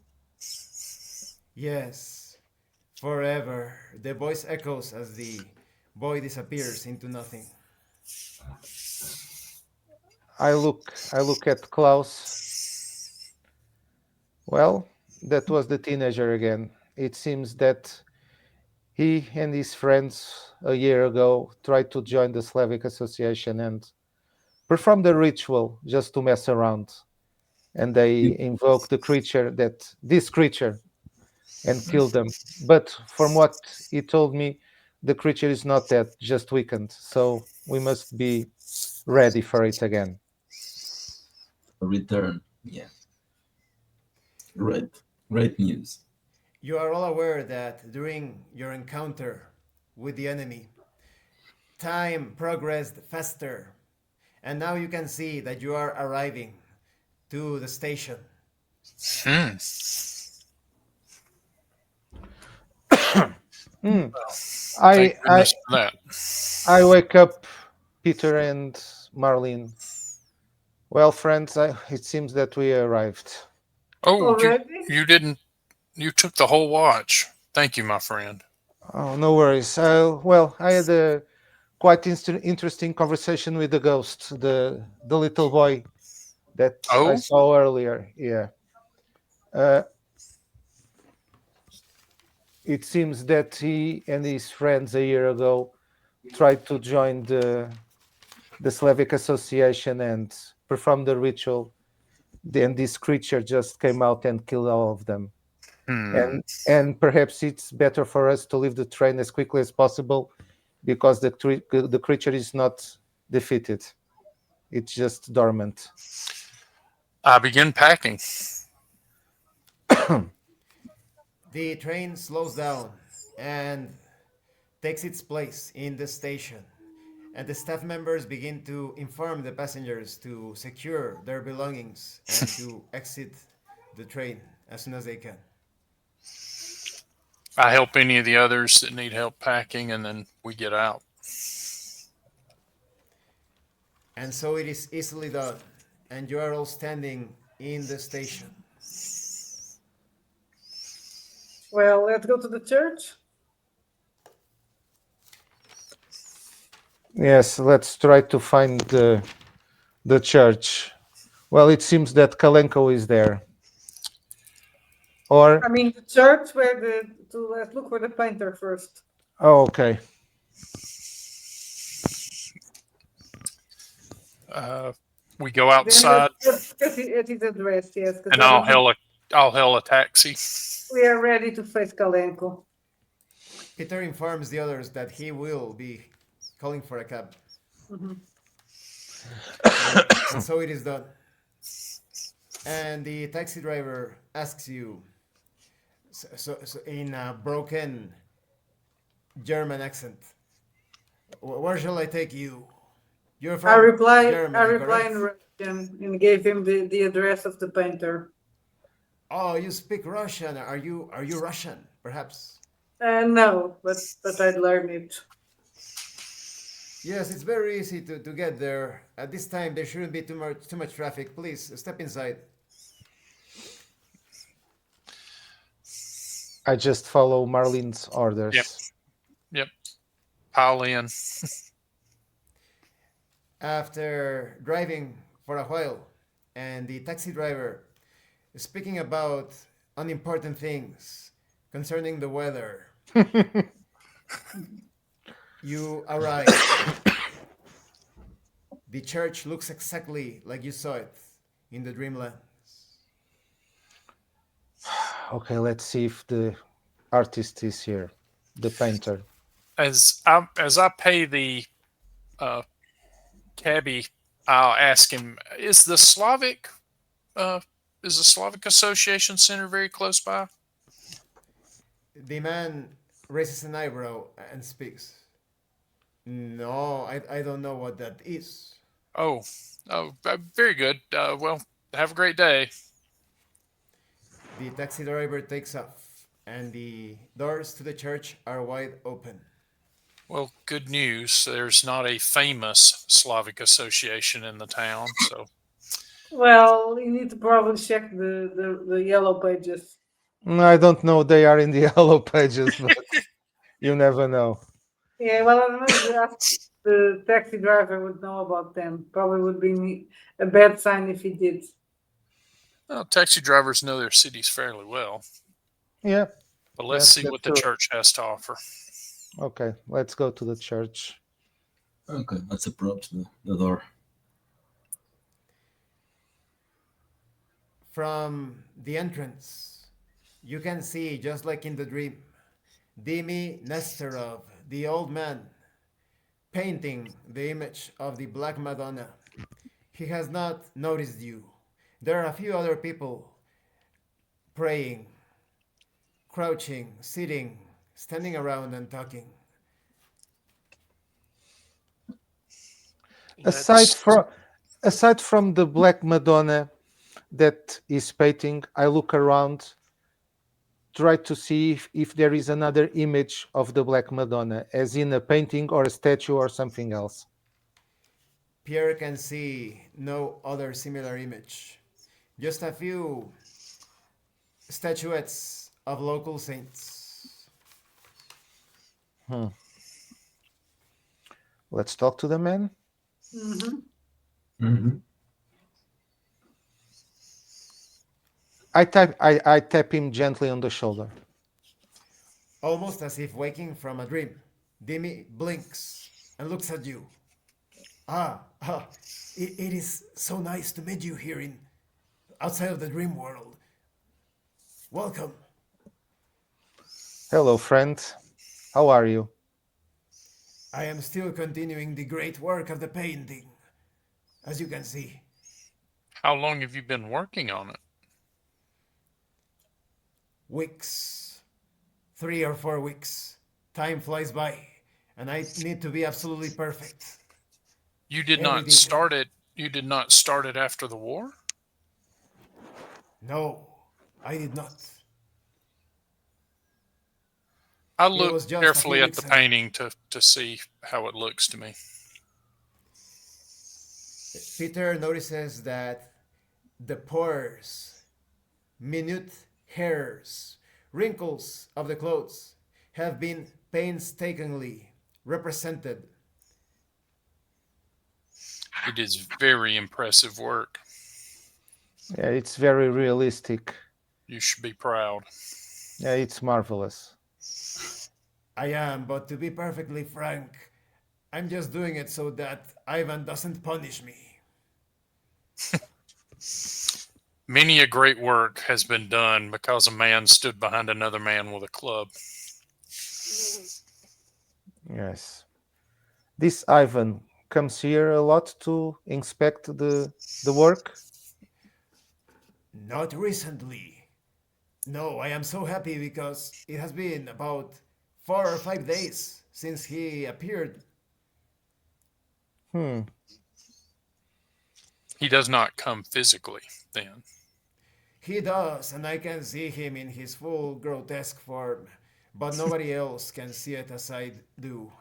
Yes, forever. The voice echoes as the boy disappears into nothing. I look at Klaus. Well, that was the teenager again. It seems that he and his friends a year ago tried to join the Slavic Association and perform the ritual just to mess around. And they invoke this creature, and kill them. But from what he told me, the creature is not dead, just weakened. So we must be ready for it again. Return. Yeah. Great. Great news. You are all aware that during your encounter with the enemy, time progressed faster, and now you can see that you are arriving to the station. Hmm. Hmm. Thank I I goodness for that. I wake up Peter and Marlene. Well, friends, it seems that we arrived. Oh, Already? you didn't. You took the whole watch. Thank you, my friend. Oh, no worries. Well, I had a quite interesting conversation with the ghost, the little boy that I Oh, saw earlier. Yeah. Uh, it seems that he and his friends a year ago tried to join the Slavic Association and perform the ritual. Then this creature just came out and killed all of them. hmm. And perhaps it's better for us to leave the train as quickly as possible because the creature is not defeated. It's just dormant. I begin packing. The train slows down and takes its place in the station, and the staff members begin to inform the passengers to secure their belongings and to exit the train as soon as they can. I help any of the others that need help packing, and then we get out. And so it is easily done, and you are all standing in the station. Well, let's go to the church. Yes, let's try to find the church. Well, it seems that Kalenko is there. Or I mean, the church where let's look for the painter first. oh, okay. We go Then outside, let's get at his address, yes, because and I'll hail a taxi. we are ready to face Kalenko. Peter informs the others that he will be calling for a cab. Mhm. And so it is done. And the taxi driver asks you, so in a broken German accent, where shall I take you? You're I from reply Germany, correct? in Russian and gave him the address of the painter. Oh, you speak Russian. Are you Russian, perhaps? No, but I'd learn it. Yes, it's very easy to get there. At this time, there shouldn't be too much traffic. Please step inside. I just follow Marlene's Yep, orders. yep. Pile in. After driving for a while, and the taxi driver, speaking about unimportant things concerning the weather, you arrive. The church looks exactly like you saw it in the dreamland. Okay, let's see if the artist is here, the painter. As I pay the uh, cabbie, I'll ask him: uh, is the Slavic Association Center very close by? The man raises an eyebrow and speaks. No, I don't know what that is. Oh, very good. Well, have a great day. The taxi driver takes off, and the doors to the church are wide open. Well, good news. There's not a famous Slavic association in the town, so Well, you need to probably check the yellow pages. I don't know. They are in the yellow pages, but you never know. Yeah, well, I don't know if the taxi driver would know about them. Probably would be a bad sign if he did. well, taxi drivers know their cities fairly well. Yeah, But let's see that's what the true. church has to offer. Okay, let's go to the church. Okay, let's approach the door. From the entrance, you can see, just like in the dream, Dimi Nestorov, the old man, painting the image of the Black Madonna. He has not noticed you. There are a few other people praying, crouching, sitting, standing around and talking. Aside Let's. from aside from the Black Madonna that is painting, I look around, try to see if there is another image of the Black Madonna, as in a painting or a statue or something else. Pierre can see no other similar image, just a few statuettes of local saints. Hmm. Let's talk to the man. Mm-hmm. Mm-hmm. I tap him gently on the shoulder. Almost as if waking from a dream, Dimi blinks and looks at you. Ah, it is so nice to meet you here in outside of the dream world. Welcome. Hello, friend. How are you? I am still continuing the great work of the painting, as you can see. How long have you been working on it? Weeks, 3 or 4 weeks. Time flies by, and I need to be absolutely perfect. You did Every not detail. start it. You did not start it after the war? No, I did not. I It look was just a few carefully at the weeks ago. painting to see how it looks to me. Peter notices that the pores, minute hairs, wrinkles of the clothes have been painstakingly represented. It is very impressive work. Yeah, it's very realistic. You should be proud. Yeah, it's marvelous. I am, but to be perfectly frank, I'm just doing it so that Ivan doesn't punish me. Many a great work has been done because a man stood behind another man with a club. Yes. This Ivan comes here a lot to inspect the work. Not recently. No, I am so happy because it has been about 4 or 5 days since he appeared. Hmm. He does not come physically, then. He does, and I can see him in his full grotesque form, but nobody else can see it as I do,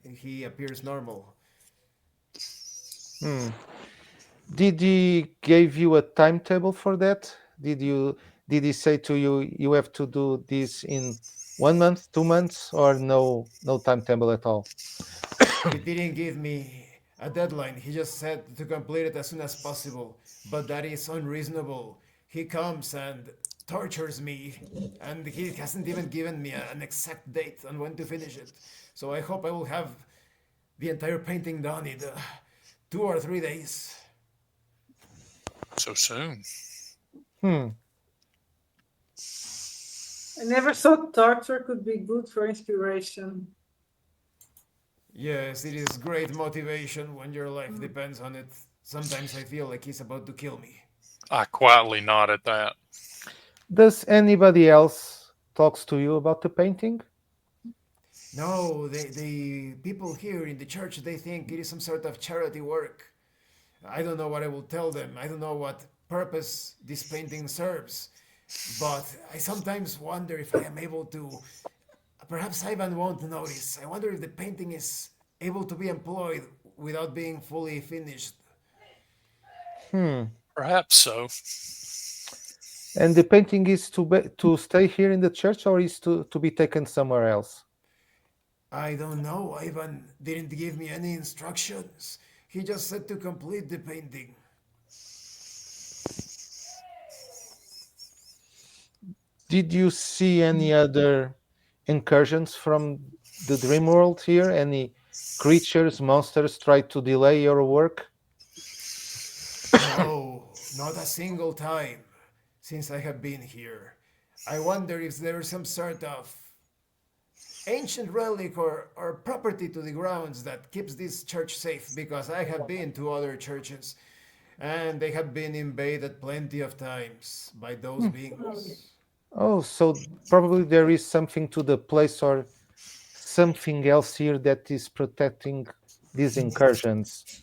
he appears normal. Hmm. Did he give you a timetable for that? Did he say to you you have to do this in 1 month, 2 months, or no timetable at all? He didn't give me a deadline. He just said to complete it as soon as possible, but that is unreasonable. He comes and tortures me, and he hasn't even given me an exact date on when to finish it. So I hope I will have the entire painting done in 2 or 3 days. So soon. Hmm. I never thought torture could be good for inspiration. Yes, it is great motivation when your life depends on it. Sometimes I feel like he's about to kill me. I quietly nod at that. Does anybody else talks to you about the painting? No, the people here in the church, they think it is some sort of charity work. I don't know what I will tell them. I don't know what purpose this painting serves. But I sometimes wonder if I am able to. Perhaps Ivan won't notice. I wonder if the painting is able to be employed without being fully finished. Hmm. Perhaps so. And the painting is to stay here in the church, or is to be taken somewhere else? I don't know. Ivan didn't give me any instructions. He just said to complete the painting. Did you see any other incursions from the dream world here? Any creatures, monsters try to delay your work? No, not a single time since I have been here. I wonder if there is some sort of ancient relic or property to the grounds that keeps this church safe, because I have been to other churches and they have been invaded plenty of times by those beings. Oh, so probably there is something to the place or something else here that is protecting these incursions.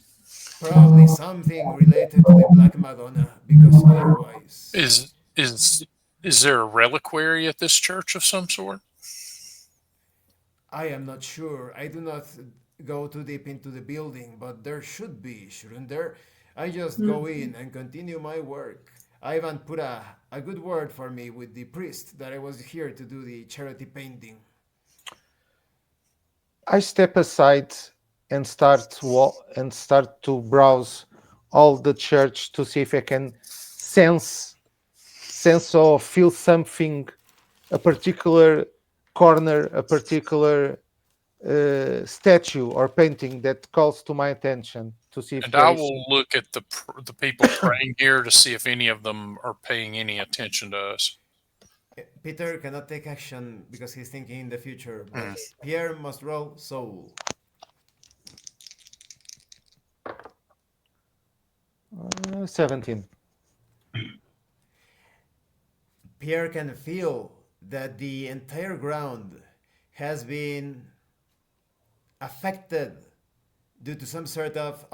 Probably something related to the Black Madonna, because otherwise. Is is there a reliquary at this church of some sort? I am not sure. I do not go too deep into the building, but there should be, shouldn't there? I just go in and continue my work. Ivan put a good word for me with the priest that I was here to do the charity painting. I step aside and start to browse all the church to see if I can sense or feel something, a particular corner, a particular statue or painting that calls to my attention to see if And I there is. will look at the people praying here to see if any of them are paying any attention to us. Peter cannot take action because he's thinking in the future, Hmm. but Pierre must roll soul. 17. Pierre can feel that the entire ground has been affected due to some sort of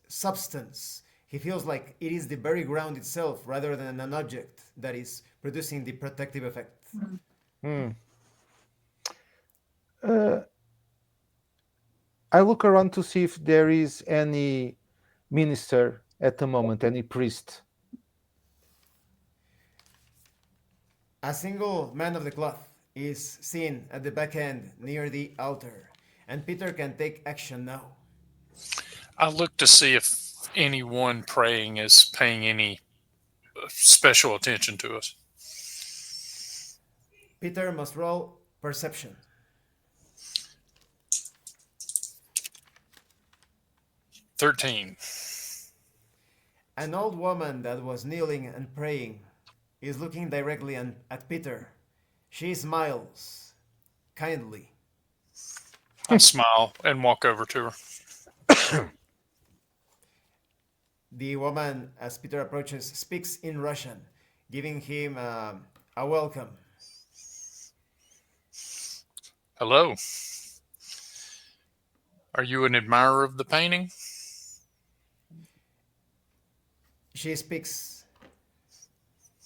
substance. He feels like it is the very ground itself rather than an object that is producing the protective effect. Hmm. I look around to see if there is any minister at the moment, any priest. A single man of the cloth is seen at the back end near the altar, and Peter can take action now. I look to see if anyone praying is paying any special attention to us. Peter must roll perception. 13. An old woman that was kneeling and praying is looking directly at Peter. She smiles kindly. I smile and walk over to her. The woman, as Peter approaches, speaks in Russian, giving him a welcome. Hello. Are you an admirer of the painting? She speaks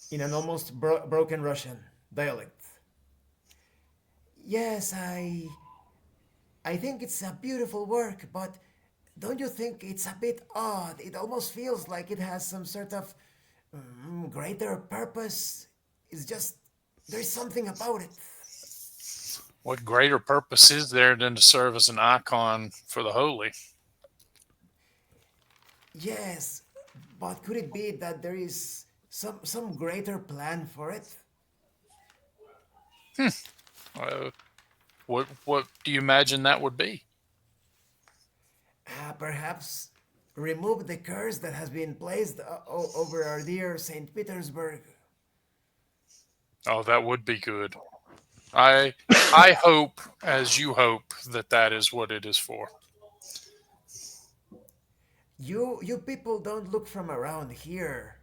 in an almost broken Russian dialect. Yes, I think it's a beautiful work, but don't you think it's a bit odd? It almost feels like it has some sort of greater purpose. It's just, there's something about it. What greater purpose is there than to serve as an icon for the holy? Yes, but could it be that there is some greater plan for it? Uh, what do you imagine that would be? Perhaps remove the curse that has been placed over our dear St. Petersburg. Oh, that would be good. I hope, as you hope, that that is what it is for. You people don't look from around here.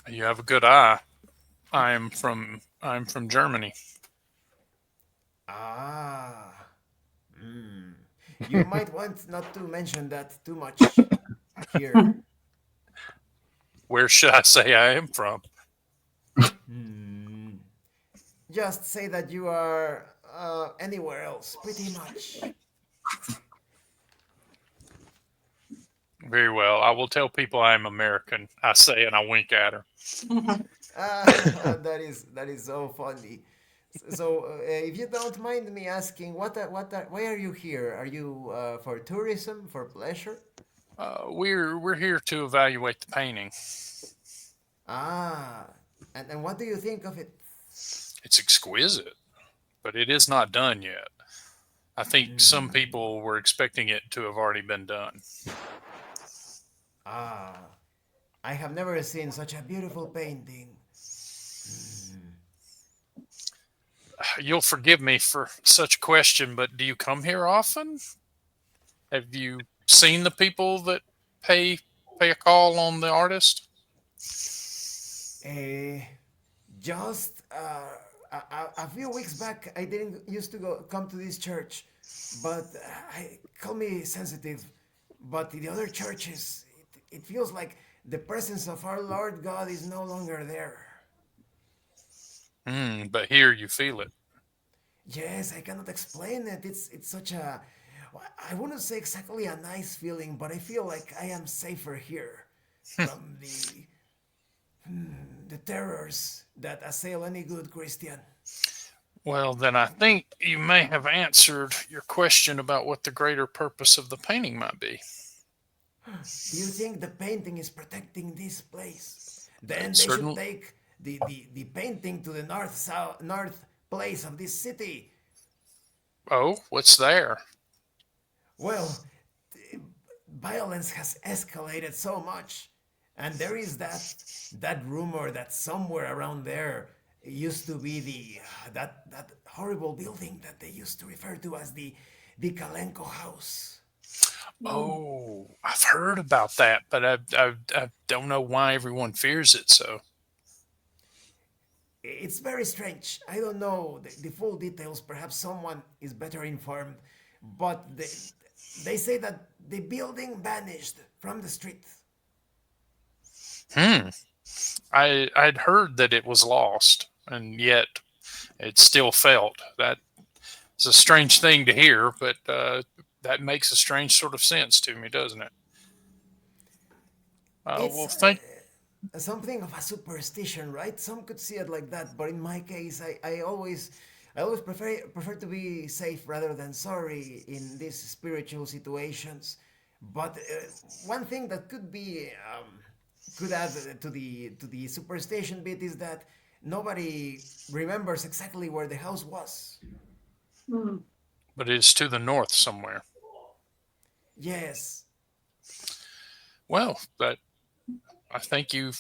You have a good eye. I'm from Germany. Ah, you might want not to mention that too much here. Where should I say I am from? Just say that you are anywhere else, pretty much. Very well. I will tell people I am American. I say, and I wink at her. That is so funny. So, if you don't mind me asking, why are you here? Are you for tourism, for pleasure? We're here to evaluate the painting. Ah, and what do you think of it? It's exquisite, but it is not done yet. I think some people were expecting it to have already been done. Ah, I have never seen such a beautiful painting. You'll forgive me for such a question, but do you come here often? Have you seen the people that pay a call on the artist? Eh, just a few weeks back, I didn't used to come to this church, but I call me sensitive. But the other churches, it feels like the presence of our Lord God is no longer there. But here you feel it. Yes, I cannot explain it. It's such a, I wouldn't say exactly a nice feeling, but I feel like I am safer here from the terrors that assail any good Christian. Well, then I think you may have answered your question about what the greater purpose of the painting might be. Do you think the painting is protecting this place? Then they should Certain. take the painting to the north place of this city. Oh, what's there? Well, violence has escalated so much, and there is that rumor that somewhere around there used to be that horrible building that they used to refer to as the Kalenko house. Oh, I've heard about that, but I don't know why everyone fears it so. It's very strange. I don't know the full details. Perhaps someone is better informed, but they say that the building vanished from the street. Hmm. I'd heard that it was lost, and yet it still felt. That it's a strange thing to hear, but that makes a strange sort of sense to me, doesn't it? Well, It's thank. something of a superstition, right? Some could see it like that, but in my case, I always prefer to be safe rather than sorry in these spiritual situations. But one thing that could add to the superstition bit is that nobody remembers exactly where the house was. But it's to the north somewhere. Yes. Well, that I thank you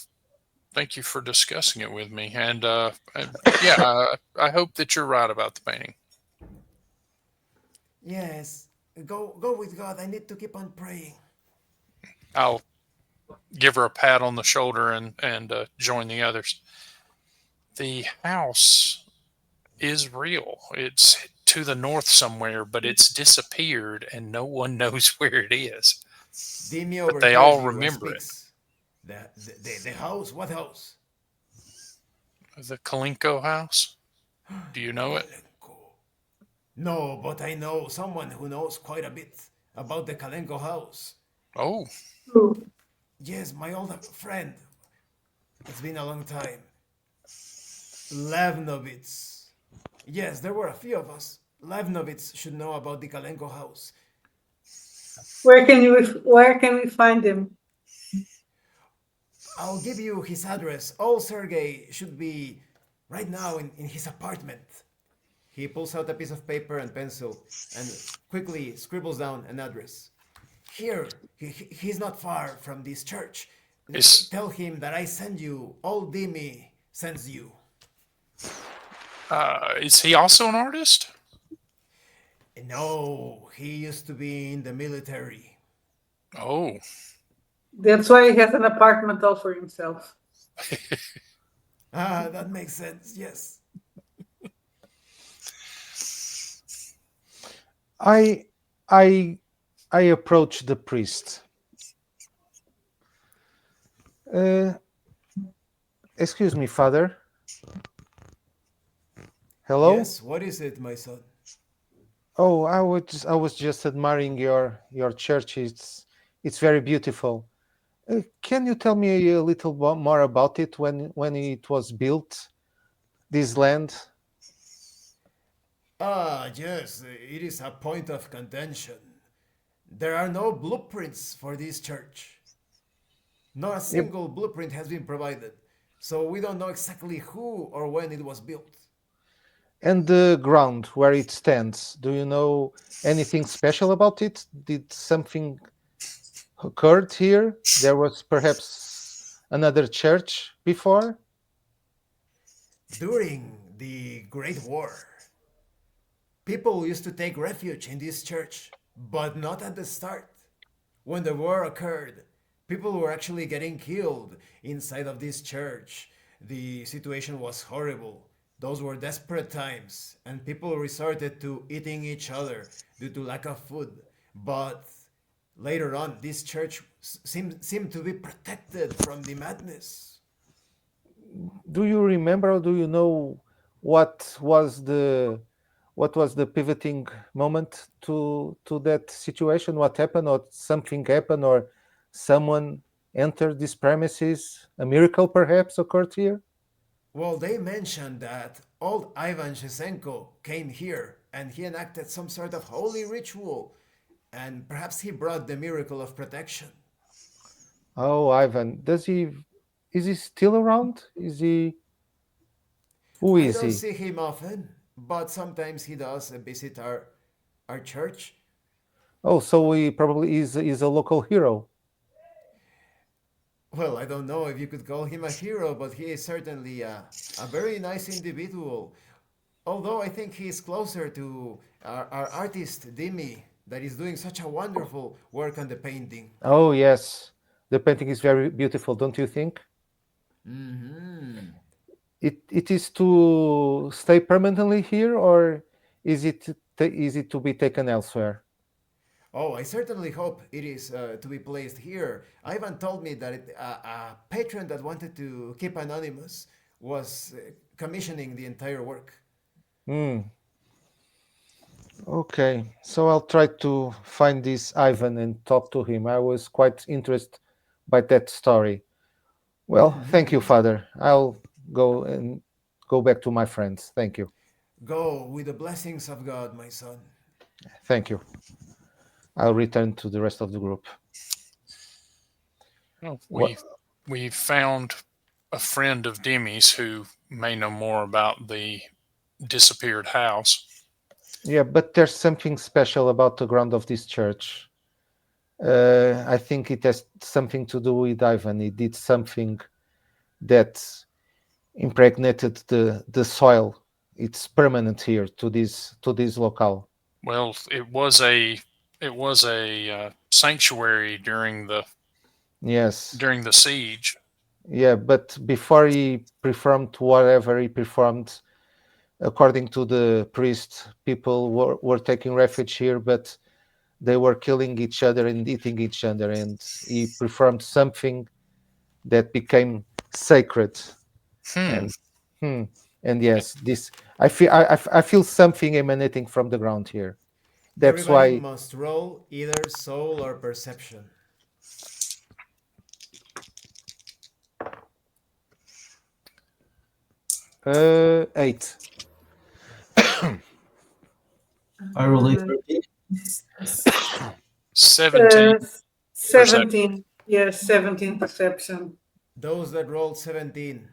for discussing it with me, and yeah, I hope that you're right about the painting. Yes. Go with God. I need to keep on praying. I'll give her a pat on the shoulder and join the others. The house is real. It's to the north somewhere, but it's disappeared, and no one knows where it is. Dimi But they overhears all you and remember it. speaks. The house? What house? The Kalinko house. Do you know it? Kalenko. No, but I know someone who knows quite a bit about the Kalenko house. Oh, Yes, my old friend. It's been a long time. Levnovitz. Yes, there were a few of us. Levnovitz should know about the Kalenko house. Where can we find him? I'll give you his address. Old Sergey should be right now in his apartment. He pulls out a piece of paper and pencil and quickly scribbles down an address. Here, he's not far from this church. Is Tell him that I send you. Old Dimi sends you. is he also an artist? No, he used to be in the military. Oh, That's why he has an apartment all for himself. Ah, that makes sense, yes. I I I approach the priest. Uh, Excuse me, father. Hello. Yes, what is it, my son? Oh, I was just admiring your church. It's very beautiful. Can you tell me a little more about it when it was built? This land. Ah, yes, it is a point of contention. There are no blueprints for this church. Not a Yep. single blueprint has been provided, so we don't know exactly who or when it was built. And the ground where it stands. Do you know anything special about it? Did something occurred here? There was perhaps another church before. During the Great War, people used to take refuge in this church, but not at the start. When the war occurred, people were actually getting killed inside of this church. The situation was horrible. Those were desperate times, and people resorted to eating each other due to lack of food. But later on, this church seemed to be protected from the madness. Do you remember or do you know what was the what was the pivoting moment to that situation? What happened, or something happened, or someone entered these premises? A miracle perhaps occurred here? Well, they mentioned that old Ivan Shesenko came here and he enacted some sort of holy ritual, and perhaps he brought the miracle of protection. Oh, Ivan, does he is he still around? Is he who I is don't he? see him often, but sometimes he does visit our church. Oh, so he probably is a local hero. Well, I don't know if you could call him a hero, but he is certainly a very nice individual. Although I think he is closer to our artist, Dimi, that is doing such a wonderful work on the painting. Oh yes, the painting is very beautiful, don't you think? Hmm. It is to stay permanently here, or is it to be taken elsewhere? Oh, I certainly hope it is to be placed here. Ivan told me that a patron that wanted to keep anonymous was commissioning the entire work. Hmm. Okay, so I'll try to find this Ivan and talk to him. I was quite interested by that story. Well, thank you, Father. I'll go and go back to my friends. Thank you. Go with the blessings of God, my son. Thank you. I'll return to the rest of the group. well, What? we found a friend of Demi's who may know more about the disappeared house. Yeah, but there's something special about the ground of this church. I think it has something to do with Ivan. He did something that impregnated the soil. It's permanent here to this locale. Well, it was a sanctuary Yes, during the siege. yeah, but before he performed whatever he performed, according to the priest, people were taking refuge here, but they were killing each other and eating each other, and he performed something that became sacred. Hmm. And hmm, and yes, this I feel something emanating from the ground here. That's Everybody why. must roll either soul or perception. 8. I roll Uh, 30. 17 perception. 17. Yes, 17 perception. Those that rolled 17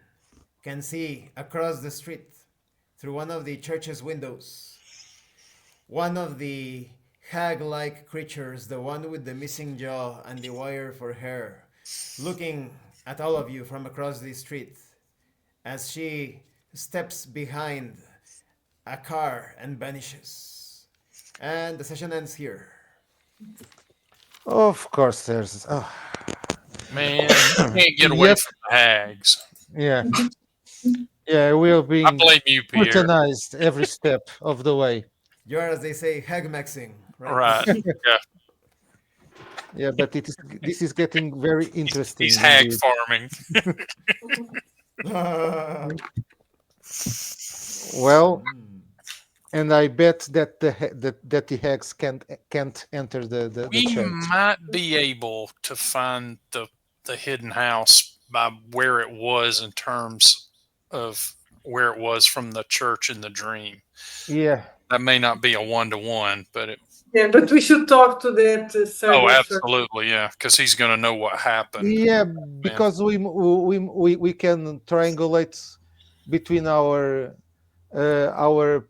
can see across the street through one of the church's windows one of the hag like creatures, the one with the missing jaw and the wire for hair, looking at all of you from across the street as she steps behind a car and vanishes. And the session ends here. Of course, there's. Oh, Man, you can't get away yep. from the hags. Yeah. Yeah, we're I being blame you, Pierre. scrutinized every step of the way. You are, as they say, hag maxing, right? Right. Yeah. Yeah, but this is getting very interesting. He's hag Indeed. farming. Well, and I bet that the hags can't enter the We church. might be able to find the hidden house by where it was in terms of where it was from the church in the dream. Yeah. That may not be a 1-to-1, but it. Yeah, but we should talk to that Oh, Sergey first. absolutely, yeah, because he's going to know what happened. Yeah, because we can triangulate between our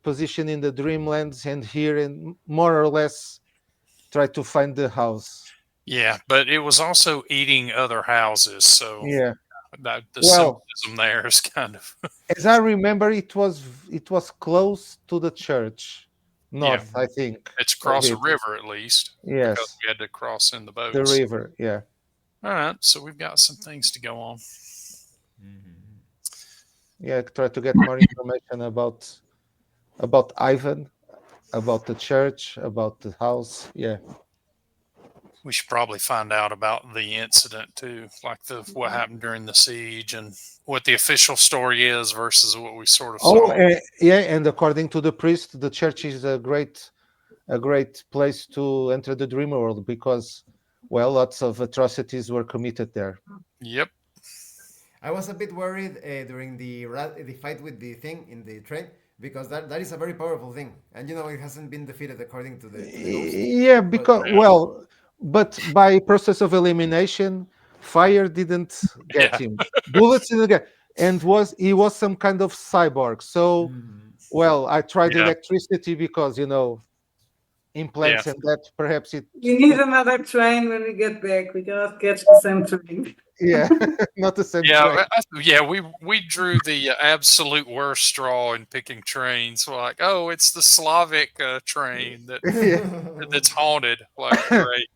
position in the dreamlands and here, and more or less try to find the house. Yeah, but it was also eating other houses, so Yeah. the Well, symbolism there is kind of. as I remember, it was close to the church, north. I think It's across a bit. river at least. Yes. Because we had to cross in the boats. The river. Yeah. All right, so we've got some things to go on. Yeah. Try to get more information about Ivan, about the church, about the house. Yeah. We should probably find out about the incident too, like what happened during the siege and what the official story is versus what we sort of saw. Yeah, and according to the priest, the church is a great place to enter the dream world because, well, lots of atrocities were committed there. Yep. I was a bit worried during the fight with the thing in the train because that is a very powerful thing, and it hasn't been defeated according to the ghost. Yeah, because but by process of elimination, fire didn't get him, bullets didn't get, and he was some kind of cyborg. So, well, I tried electricity because implants and that perhaps it. You need another train when we get back. We cannot catch the same train. Yeah, not the same. Train. We drew the absolute worst straw in picking trains. We're like, oh, it's the Slavic train that's haunted. Like, great.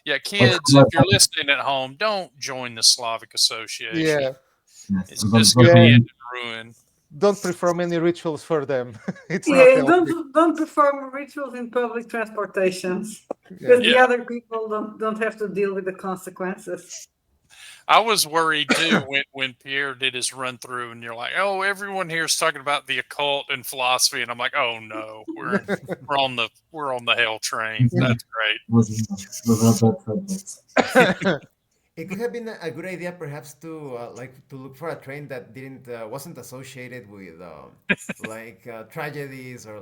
Yeah, kids, if you're listening at home, don't join the Slavic Association. Yeah, it's just going to end in ruin. Don't perform any rituals for them. It's don't perform rituals in public transportations because the other people don't have to deal with the consequences. I was worried too when Pierre did his run through, and you're like, "Oh, everyone here is talking about the occult and philosophy," and I'm like, "Oh no, we're on the hell train." That's great. It could have been a good idea, perhaps, to look for a train that wasn't associated with tragedies or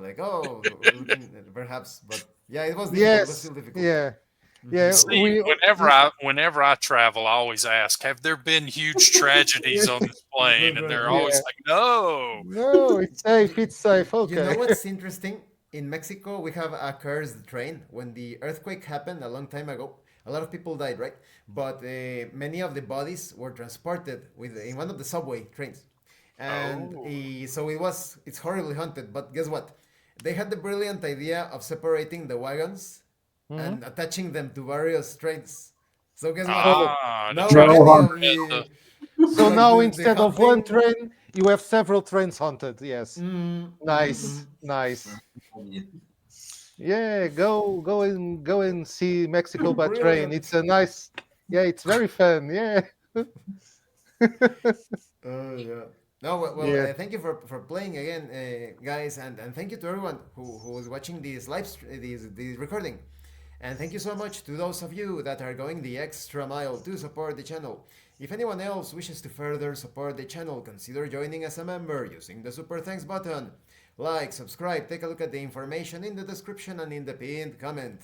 perhaps. But yeah, it was difficult. It was still difficult. Yeah. Yeah. See, whenever I travel, I always ask, "Have there been huge tragedies on this plane?" And they're always like, "No, it's safe. It's safe." Okay. You know what's interesting? In Mexico, we have a cursed train. When the earthquake happened a long time ago, a lot of people died, right? But many of the bodies were transported in one of the subway trains, and so it's horribly haunted. But guess what? They had the brilliant idea of separating the wagons and attaching them to various trains. So guess what? So now instead of one train, you have several trains haunted. Yes. Nice. Yeah, go and see Mexico by train. It's a nice. Yeah, it's very fun. Yeah. Yeah. No, thank you for playing again, guys, and thank you to everyone who is watching this this recording. And thank you so much to those of you that are going the extra mile to support the channel. If anyone else wishes to further support the channel, consider joining as a member using the Super Thanks button. Like, subscribe, take a look at the information in the description and in the pinned comment.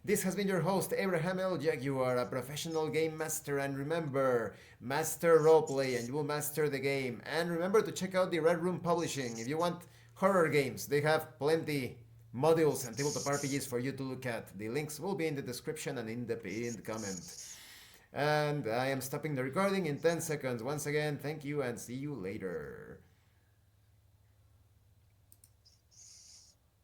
This has been your host, Abraham L. Jaguar, a professional game master. And remember, master roleplay and you will master the game. And remember to check out the Red Room Publishing. If you want horror games, they have plenty modules and tabletop RPGs for you to look at. The links will be in the description and in the pinned comment. And I am stopping the recording in 10 seconds. Once again, thank you and see you later.